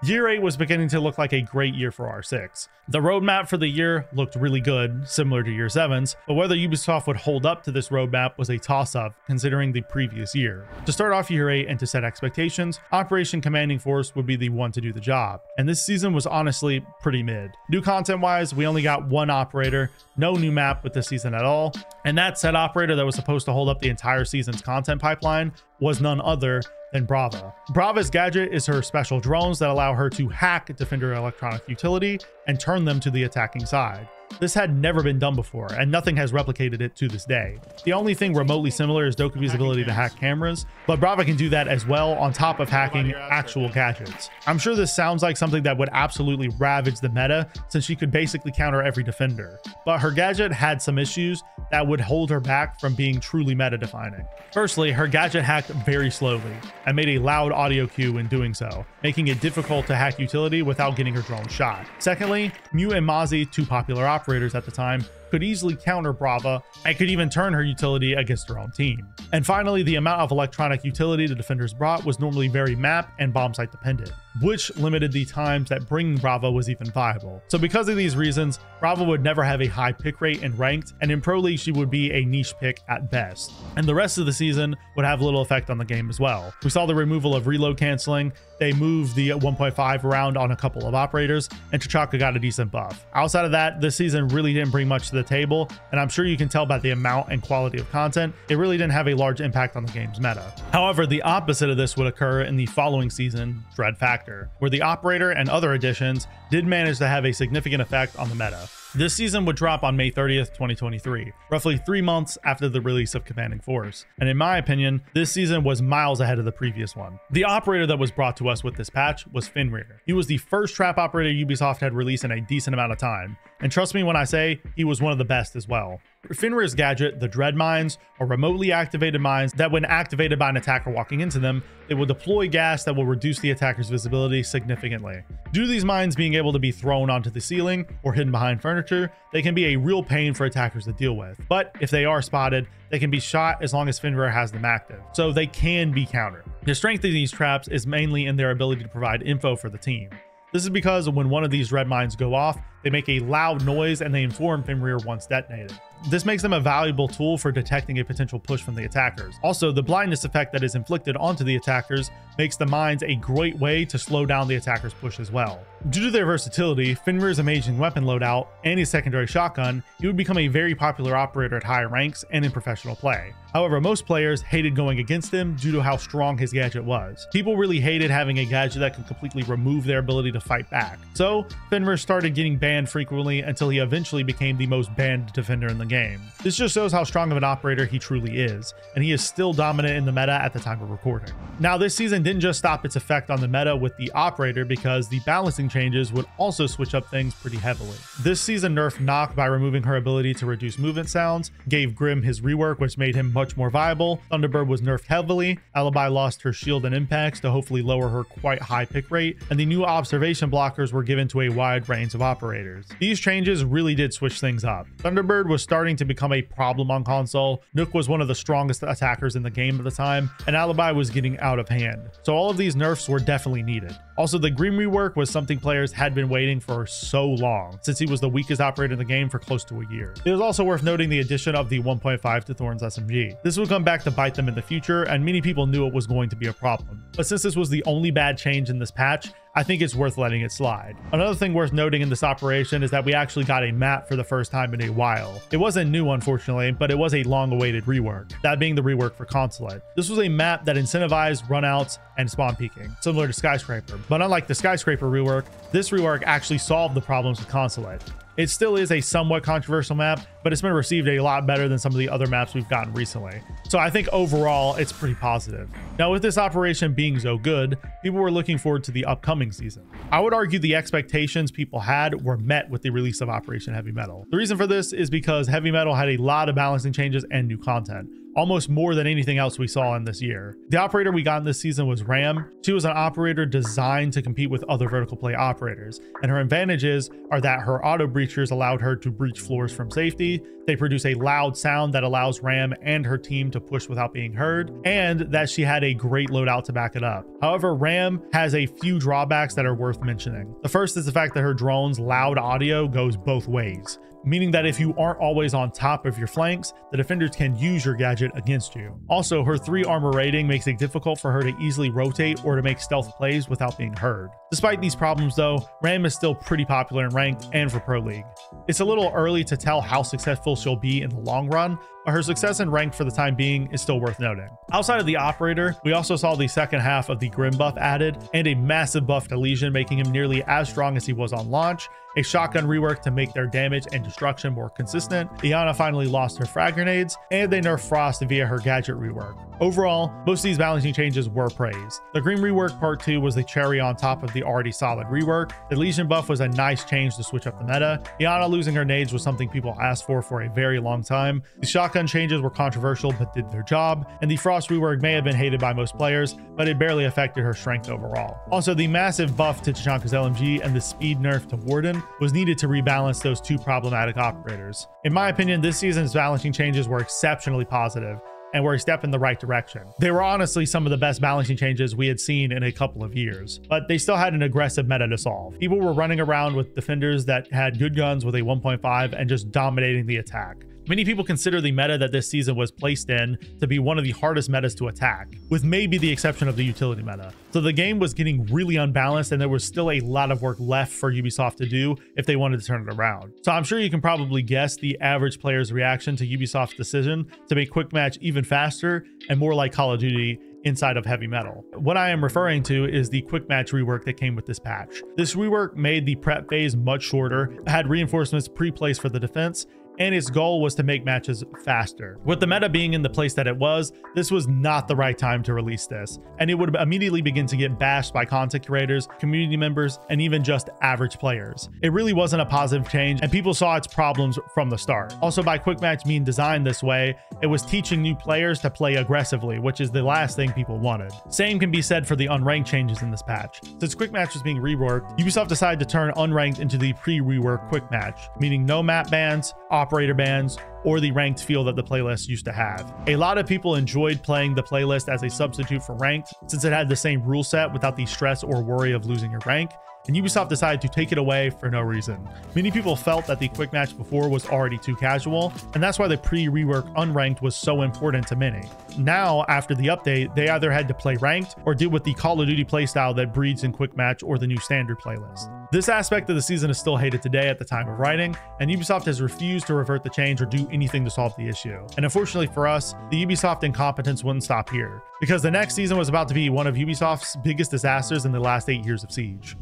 Year 8 was beginning to look like a great year for R6. The roadmap for the year looked really good, similar to Year 7's, but whether Ubisoft would hold up to this roadmap was a toss-up considering the previous year. To start off Year 8 and to set expectations, Operation Commanding Force would be the one to do the job, and this season was honestly pretty mid. New content-wise, we only got one operator, no new map with this season at all, and that said operator that was supposed to hold up the entire season's content pipeline was none other than Brava. Brava's gadget is her special drones that allow her to hack Defender electronic utility and turn them to the attacking side. This had never been done before, and nothing has replicated it to this day. The only thing remotely similar is Dokubi's ability to hack cameras, but Brava can do that as well on top of hacking actual gadgets. I'm sure this sounds like something that would absolutely ravage the meta, since she could basically counter every defender. But her gadget had some issues that would hold her back from being truly meta-defining. Firstly, her gadget hacked very slowly and made a loud audio cue in doing so, making it difficult to hack utility without getting her drone shot. Secondly, Mute and Mozzie, two popular operators at the time, could easily counter Brava, and could even turn her utility against her own team. And finally, the amount of electronic utility the defenders brought was normally very map and bomb site dependent, which limited the times that bringing Brava was even viable. So because of these reasons, Brava would never have a high pick rate in ranked, and in Pro League she would be a niche pick at best. And the rest of the season would have little effect on the game as well. We saw the removal of reload canceling, they moved the 1.5 around on a couple of operators, and T'Chaka got a decent buff. Outside of that, this season really didn't bring much to the table, and I'm sure you can tell by the amount and quality of content, it really didn't have a large impact on the game's meta. However, the opposite of this would occur in the following season, Dread Factor, where the operator and other additions did manage to have a significant effect on the meta. This season would drop on May 30th, 2023, roughly 3 months after the release of Commanding Force. And in my opinion, this season was miles ahead of the previous one. The operator that was brought to us with this patch was Fenrir. He was the first trap operator Ubisoft had released in a decent amount of time. And trust me when I say, he was one of the best as well. Fenrir's gadget, the Dread Mines, are remotely activated mines that when activated by an attacker walking into them, they will deploy gas that will reduce the attacker's visibility significantly. Due to these mines being able to be thrown onto the ceiling or hidden behind furniture, they can be a real pain for attackers to deal with. But if they are spotted, they can be shot as long as Fenrir has them active, so they can be countered. The strength of these traps is mainly in their ability to provide info for the team. This is because when one of these Dread Mines go off, they make a loud noise and they inform Fenrir once detonated. This makes them a valuable tool for detecting a potential push from the attackers. Also, the blindness effect that is inflicted onto the attackers makes the mines a great way to slow down the attacker's push as well. Due to their versatility, Fenrir's amazing weapon loadout, and his secondary shotgun, he would become a very popular operator at higher ranks and in professional play. However, most players hated going against him due to how strong his gadget was. People really hated having a gadget that could completely remove their ability to fight back. So, Fenrir started getting banned frequently until he eventually became the most banned defender in the game. This just shows how strong of an operator he truly is, and he is still dominant in the meta at the time of recording. Now, this season didn't just stop its effect on the meta with the operator, because the balancing changes would also switch up things pretty heavily. This season nerfed Nock by removing her ability to reduce movement sounds, gave Grim his rework which made him much more viable, Thunderbird was nerfed heavily, Alibi lost her shield and impacts to hopefully lower her quite high pick rate, and the new observation blockers were given to a wide range of operators. These changes really did switch things up. Thunderbird was starting to become a problem on console, Nook was one of the strongest attackers in the game at the time, and Alibi was getting out of hand. So all of these nerfs were definitely needed. Also, the Grim rework was something players had been waiting for so long, since he was the weakest operator in the game for close to a year. It is also worth noting the addition of the 1.5 to Thorn's SMG. This would come back to bite them in the future, and many people knew it was going to be a problem. But since this was the only bad change in this patch, I think it's worth letting it slide. Another thing worth noting in this operation is that we actually got a map for the first time in a while. It wasn't new, unfortunately, but it was a long-awaited rework, that being the rework for Consulate. This was a map that incentivized runouts and spawn peeking, similar to Skyscraper. But unlike the Skyscraper rework, this rework actually solved the problems with Consulate. It still is a somewhat controversial map, but it's been received a lot better than some of the other maps we've gotten recently. So I think overall, it's pretty positive. Now, with this operation being so good, people were looking forward to the upcoming season. I would argue the expectations people had were met with the release of Operation Heavy Metal. The reason for this is because Heavy Metal had a lot of balancing changes and new content, almost more than anything else we saw in this year. The operator we got in this season was Ram. She was an operator designed to compete with other vertical play operators, and her advantages are that her auto breachers allowed her to breach floors from safety, they produce a loud sound that allows Ram and her team to push without being heard, and that she had a great loadout to back it up. However, Ram has a few drawbacks that are worth mentioning. The first is the fact that her drone's loud audio goes both ways, meaning that if you aren't always on top of your flanks, the defenders can use your gadget against you. Also, her 3 armor rating makes it difficult for her to easily rotate or to make stealth plays without being heard. Despite these problems though, Ram is still pretty popular in ranked and for Pro League. It's a little early to tell how successful she'll be in the long run, but her success in ranked for the time being is still worth noting. Outside of the operator, we also saw the second half of the Grim buff added, and a massive buff to Legion, making him nearly as strong as he was on launch, a shotgun rework to make their damage and destruction more consistent, Iana finally lost her frag grenades, and they nerfed Frost via her gadget rework. Overall, most of these balancing changes were praised. The Grim rework part 2 was the cherry on top of the already solid rework. The Legion buff was a nice change to switch up the meta. Iana losing her nades was something people asked for a very long time. The shotgun changes were controversial but did their job, and the Frost rework may have been hated by most players, but it barely affected her strength overall. Also, the massive buff to Tachanka's LMG and the speed nerf to Warden was needed to rebalance those two problematic operators. In my opinion, this season's balancing changes were exceptionally positive and were a step in the right direction. They were honestly some of the best balancing changes we had seen in a couple of years, but they still had an aggressive meta to solve. People were running around with defenders that had good guns with a 1.5 and just dominating the attack. Many people consider the meta that this season was placed in to be one of the hardest metas to attack, with maybe the exception of the utility meta. So the game was getting really unbalanced, and there was still a lot of work left for Ubisoft to do if they wanted to turn it around. So I'm sure you can probably guess the average player's reaction to Ubisoft's decision to make quick match even faster and more like Call of Duty inside of heavy metal. What I am referring to is the quick match rework that came with this patch. This rework made the prep phase much shorter, had reinforcements pre-placed for the defense, and its goal was to make matches faster. With the meta being in the place that it was, this was not the right time to release this, and it would immediately begin to get bashed by content creators, community members, and even just average players. It really wasn't a positive change, and people saw its problems from the start. Also, by quick match being designed this way, it was teaching new players to play aggressively, which is the last thing people wanted. Same can be said for the unranked changes in this patch. Since quick match was being reworked, Ubisoft decided to turn unranked into the pre-rework quick match, meaning no map bans, operator bans, or the ranked feel that the playlist used to have. A lot of people enjoyed playing the playlist as a substitute for ranked, since it had the same rule set without the stress or worry of losing your rank, and Ubisoft decided to take it away for no reason. Many people felt that the quick match before was already too casual, and that's why the pre-rework unranked was so important to many. Now, after the update, they either had to play ranked or deal with the Call of Duty playstyle that breeds in quick match or the new standard playlist. This aspect of the season is still hated today at the time of writing, and Ubisoft has refused to revert the change or do anything to solve the issue. And unfortunately for us, the Ubisoft incompetence wouldn't stop here, because the next season was about to be one of Ubisoft's biggest disasters in the last 8 years of Siege.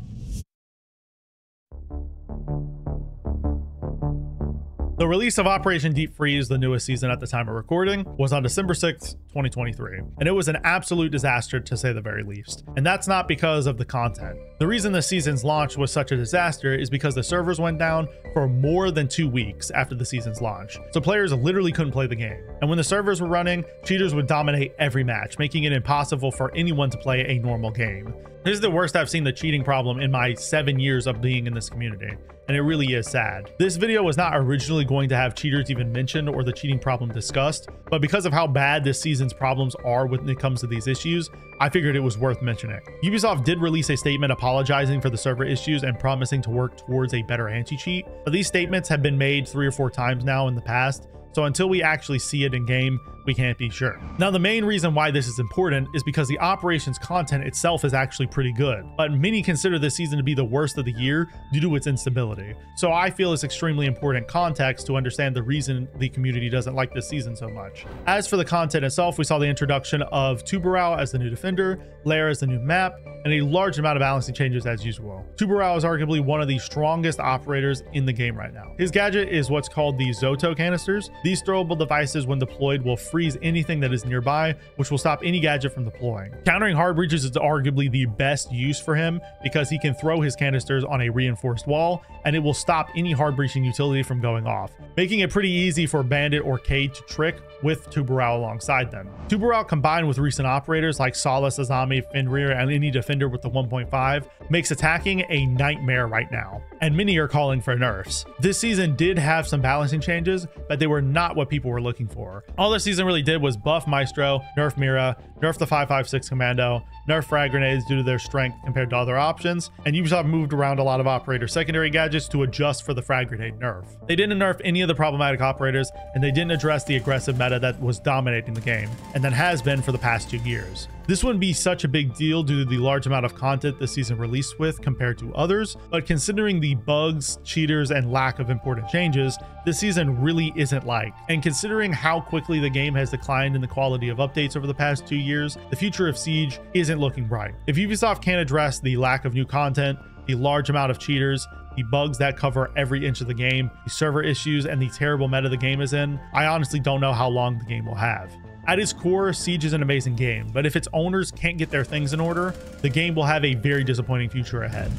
The release of Operation Deep Freeze, the newest season at the time of recording, was on December 6th, 2023, and it was an absolute disaster to say the very least. And that's not because of the content. The reason the season's launch was such a disaster is because the servers went down for more than 2 weeks after the season's launch, so players literally couldn't play the game. And when the servers were running, cheaters would dominate every match, making it impossible for anyone to play a normal game. This is the worst I've seen the cheating problem in my 7 years of being in this community, and it really is sad. This video was not originally going to have cheaters even mentioned or the cheating problem discussed, but because of how bad this season's problems are when it comes to these issues, I figured it was worth mentioning. Ubisoft did release a statement apologizing for the server issues and promising to work towards a better anti-cheat, but these statements have been made 3 or 4 times now in the past, so until we actually see it in game, we can't be sure. Now, the main reason why this is important is because the operations content itself is actually pretty good, but many consider this season to be the worst of the year due to its instability. So I feel it's extremely important context to understand the reason the community doesn't like this season so much. As for the content itself, we saw the introduction of Tubarão as the new defender, Lair as the new map, and a large amount of balancing changes as usual. Tubarão is arguably one of the strongest operators in the game right now. His gadget is what's called the Zoto canisters. These throwable devices, when deployed, will freeze anything that is nearby, which will stop any gadget from deploying. Countering hard breaches is arguably the best use for him because he can throw his canisters on a reinforced wall and it will stop any hard breaching utility from going off, making it pretty easy for Bandit or Cade to trick with Tubarão alongside them. Tubarão, combined with recent operators like Solace, Azami, Fenrir, and any defender with the 1.5, makes attacking a nightmare right now, and many are calling for nerfs. This season did have some balancing changes, but they were not what people were looking for. All this season really did was buff Maestro, nerf Mira, nerf the 5.56 Commando, nerf frag grenades due to their strength compared to other options, and Ubisoft moved around a lot of operator secondary gadgets to adjust for the frag grenade nerf. They didn't nerf any of the problematic operators, and they didn't address the aggressive meta that was dominating the game, and that has been for the past 2 years. This wouldn't be such a big deal due to the large amount of content this season released with compared to others, but considering the bugs, cheaters, and lack of important changes, this season really isn't liked. And considering how quickly the game has declined in the quality of updates over the past 2 years, the future of Siege isn't looking bright. If Ubisoft can't address the lack of new content, the large amount of cheaters, the bugs that cover every inch of the game, the server issues, and the terrible meta the game is in, I honestly don't know how long the game will have. At its core, Siege is an amazing game, but if its owners can't get their things in order, the game will have a very disappointing future ahead.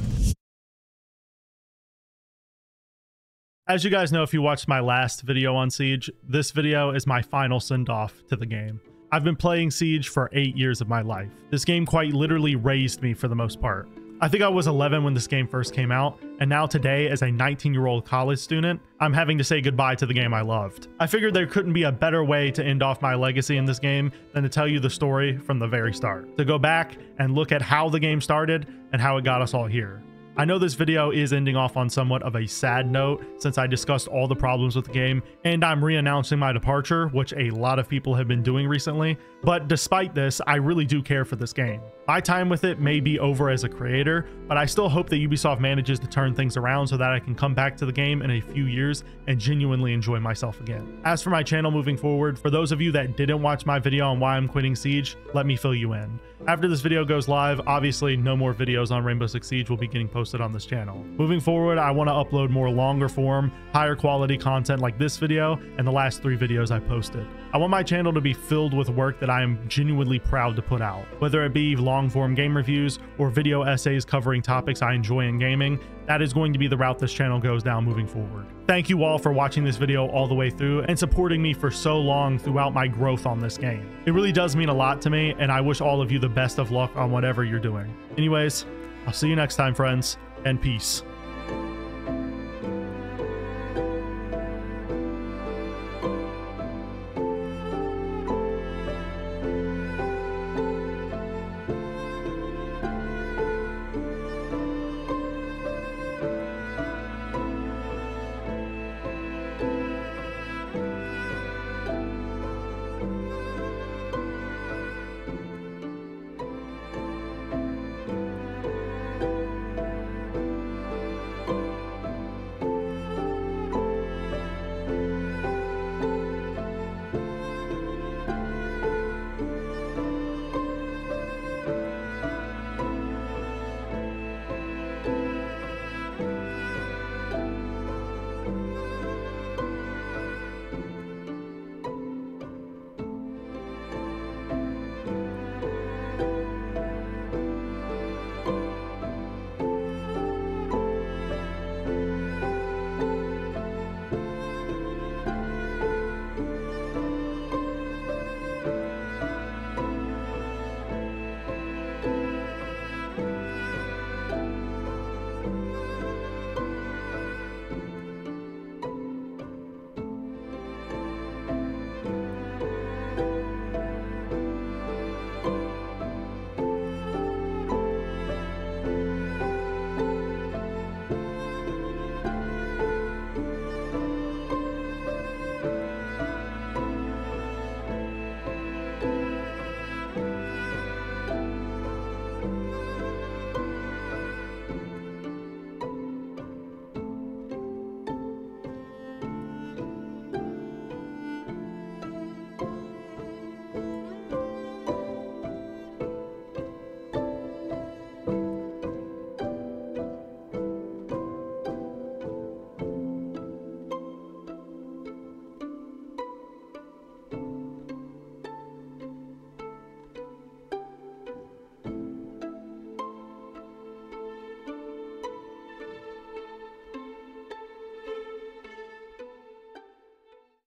As you guys know, if you watched my last video on Siege, this video is my final send-off to the game. I've been playing Siege for 8 years of my life. This game quite literally raised me for the most part. I think I was 11 when this game first came out, and now today, as a 19-year-old college student, I'm having to say goodbye to the game I loved. I figured there couldn't be a better way to end off my legacy in this game than to tell you the story from the very start. To go back and look at how the game started and how it got us all here. I know this video is ending off on somewhat of a sad note since I discussed all the problems with the game and I'm re-announcing my departure, which a lot of people have been doing recently, but despite this, I really do care for this game. My time with it may be over as a creator, but I still hope that Ubisoft manages to turn things around so that I can come back to the game in a few years and genuinely enjoy myself again. As for my channel moving forward, for those of you that didn't watch my video on why I'm quitting Siege, let me fill you in. After this video goes live, obviously no more videos on Rainbow Six Siege will be getting posted on this channel. Moving forward, I want to upload more longer form, higher quality content like this video and the last 3 videos I posted. I want my channel to be filled with work that I am genuinely proud to put out, whether it be long form game reviews or video essays covering topics I enjoy in gaming. That is going to be the route this channel goes down moving forward. Thank you all for watching this video all the way through and supporting me for so long throughout my growth on this game. It really does mean a lot to me, and I wish all of you the best of luck on whatever you're doing. Anyways, I'll see you next time, friends, and peace.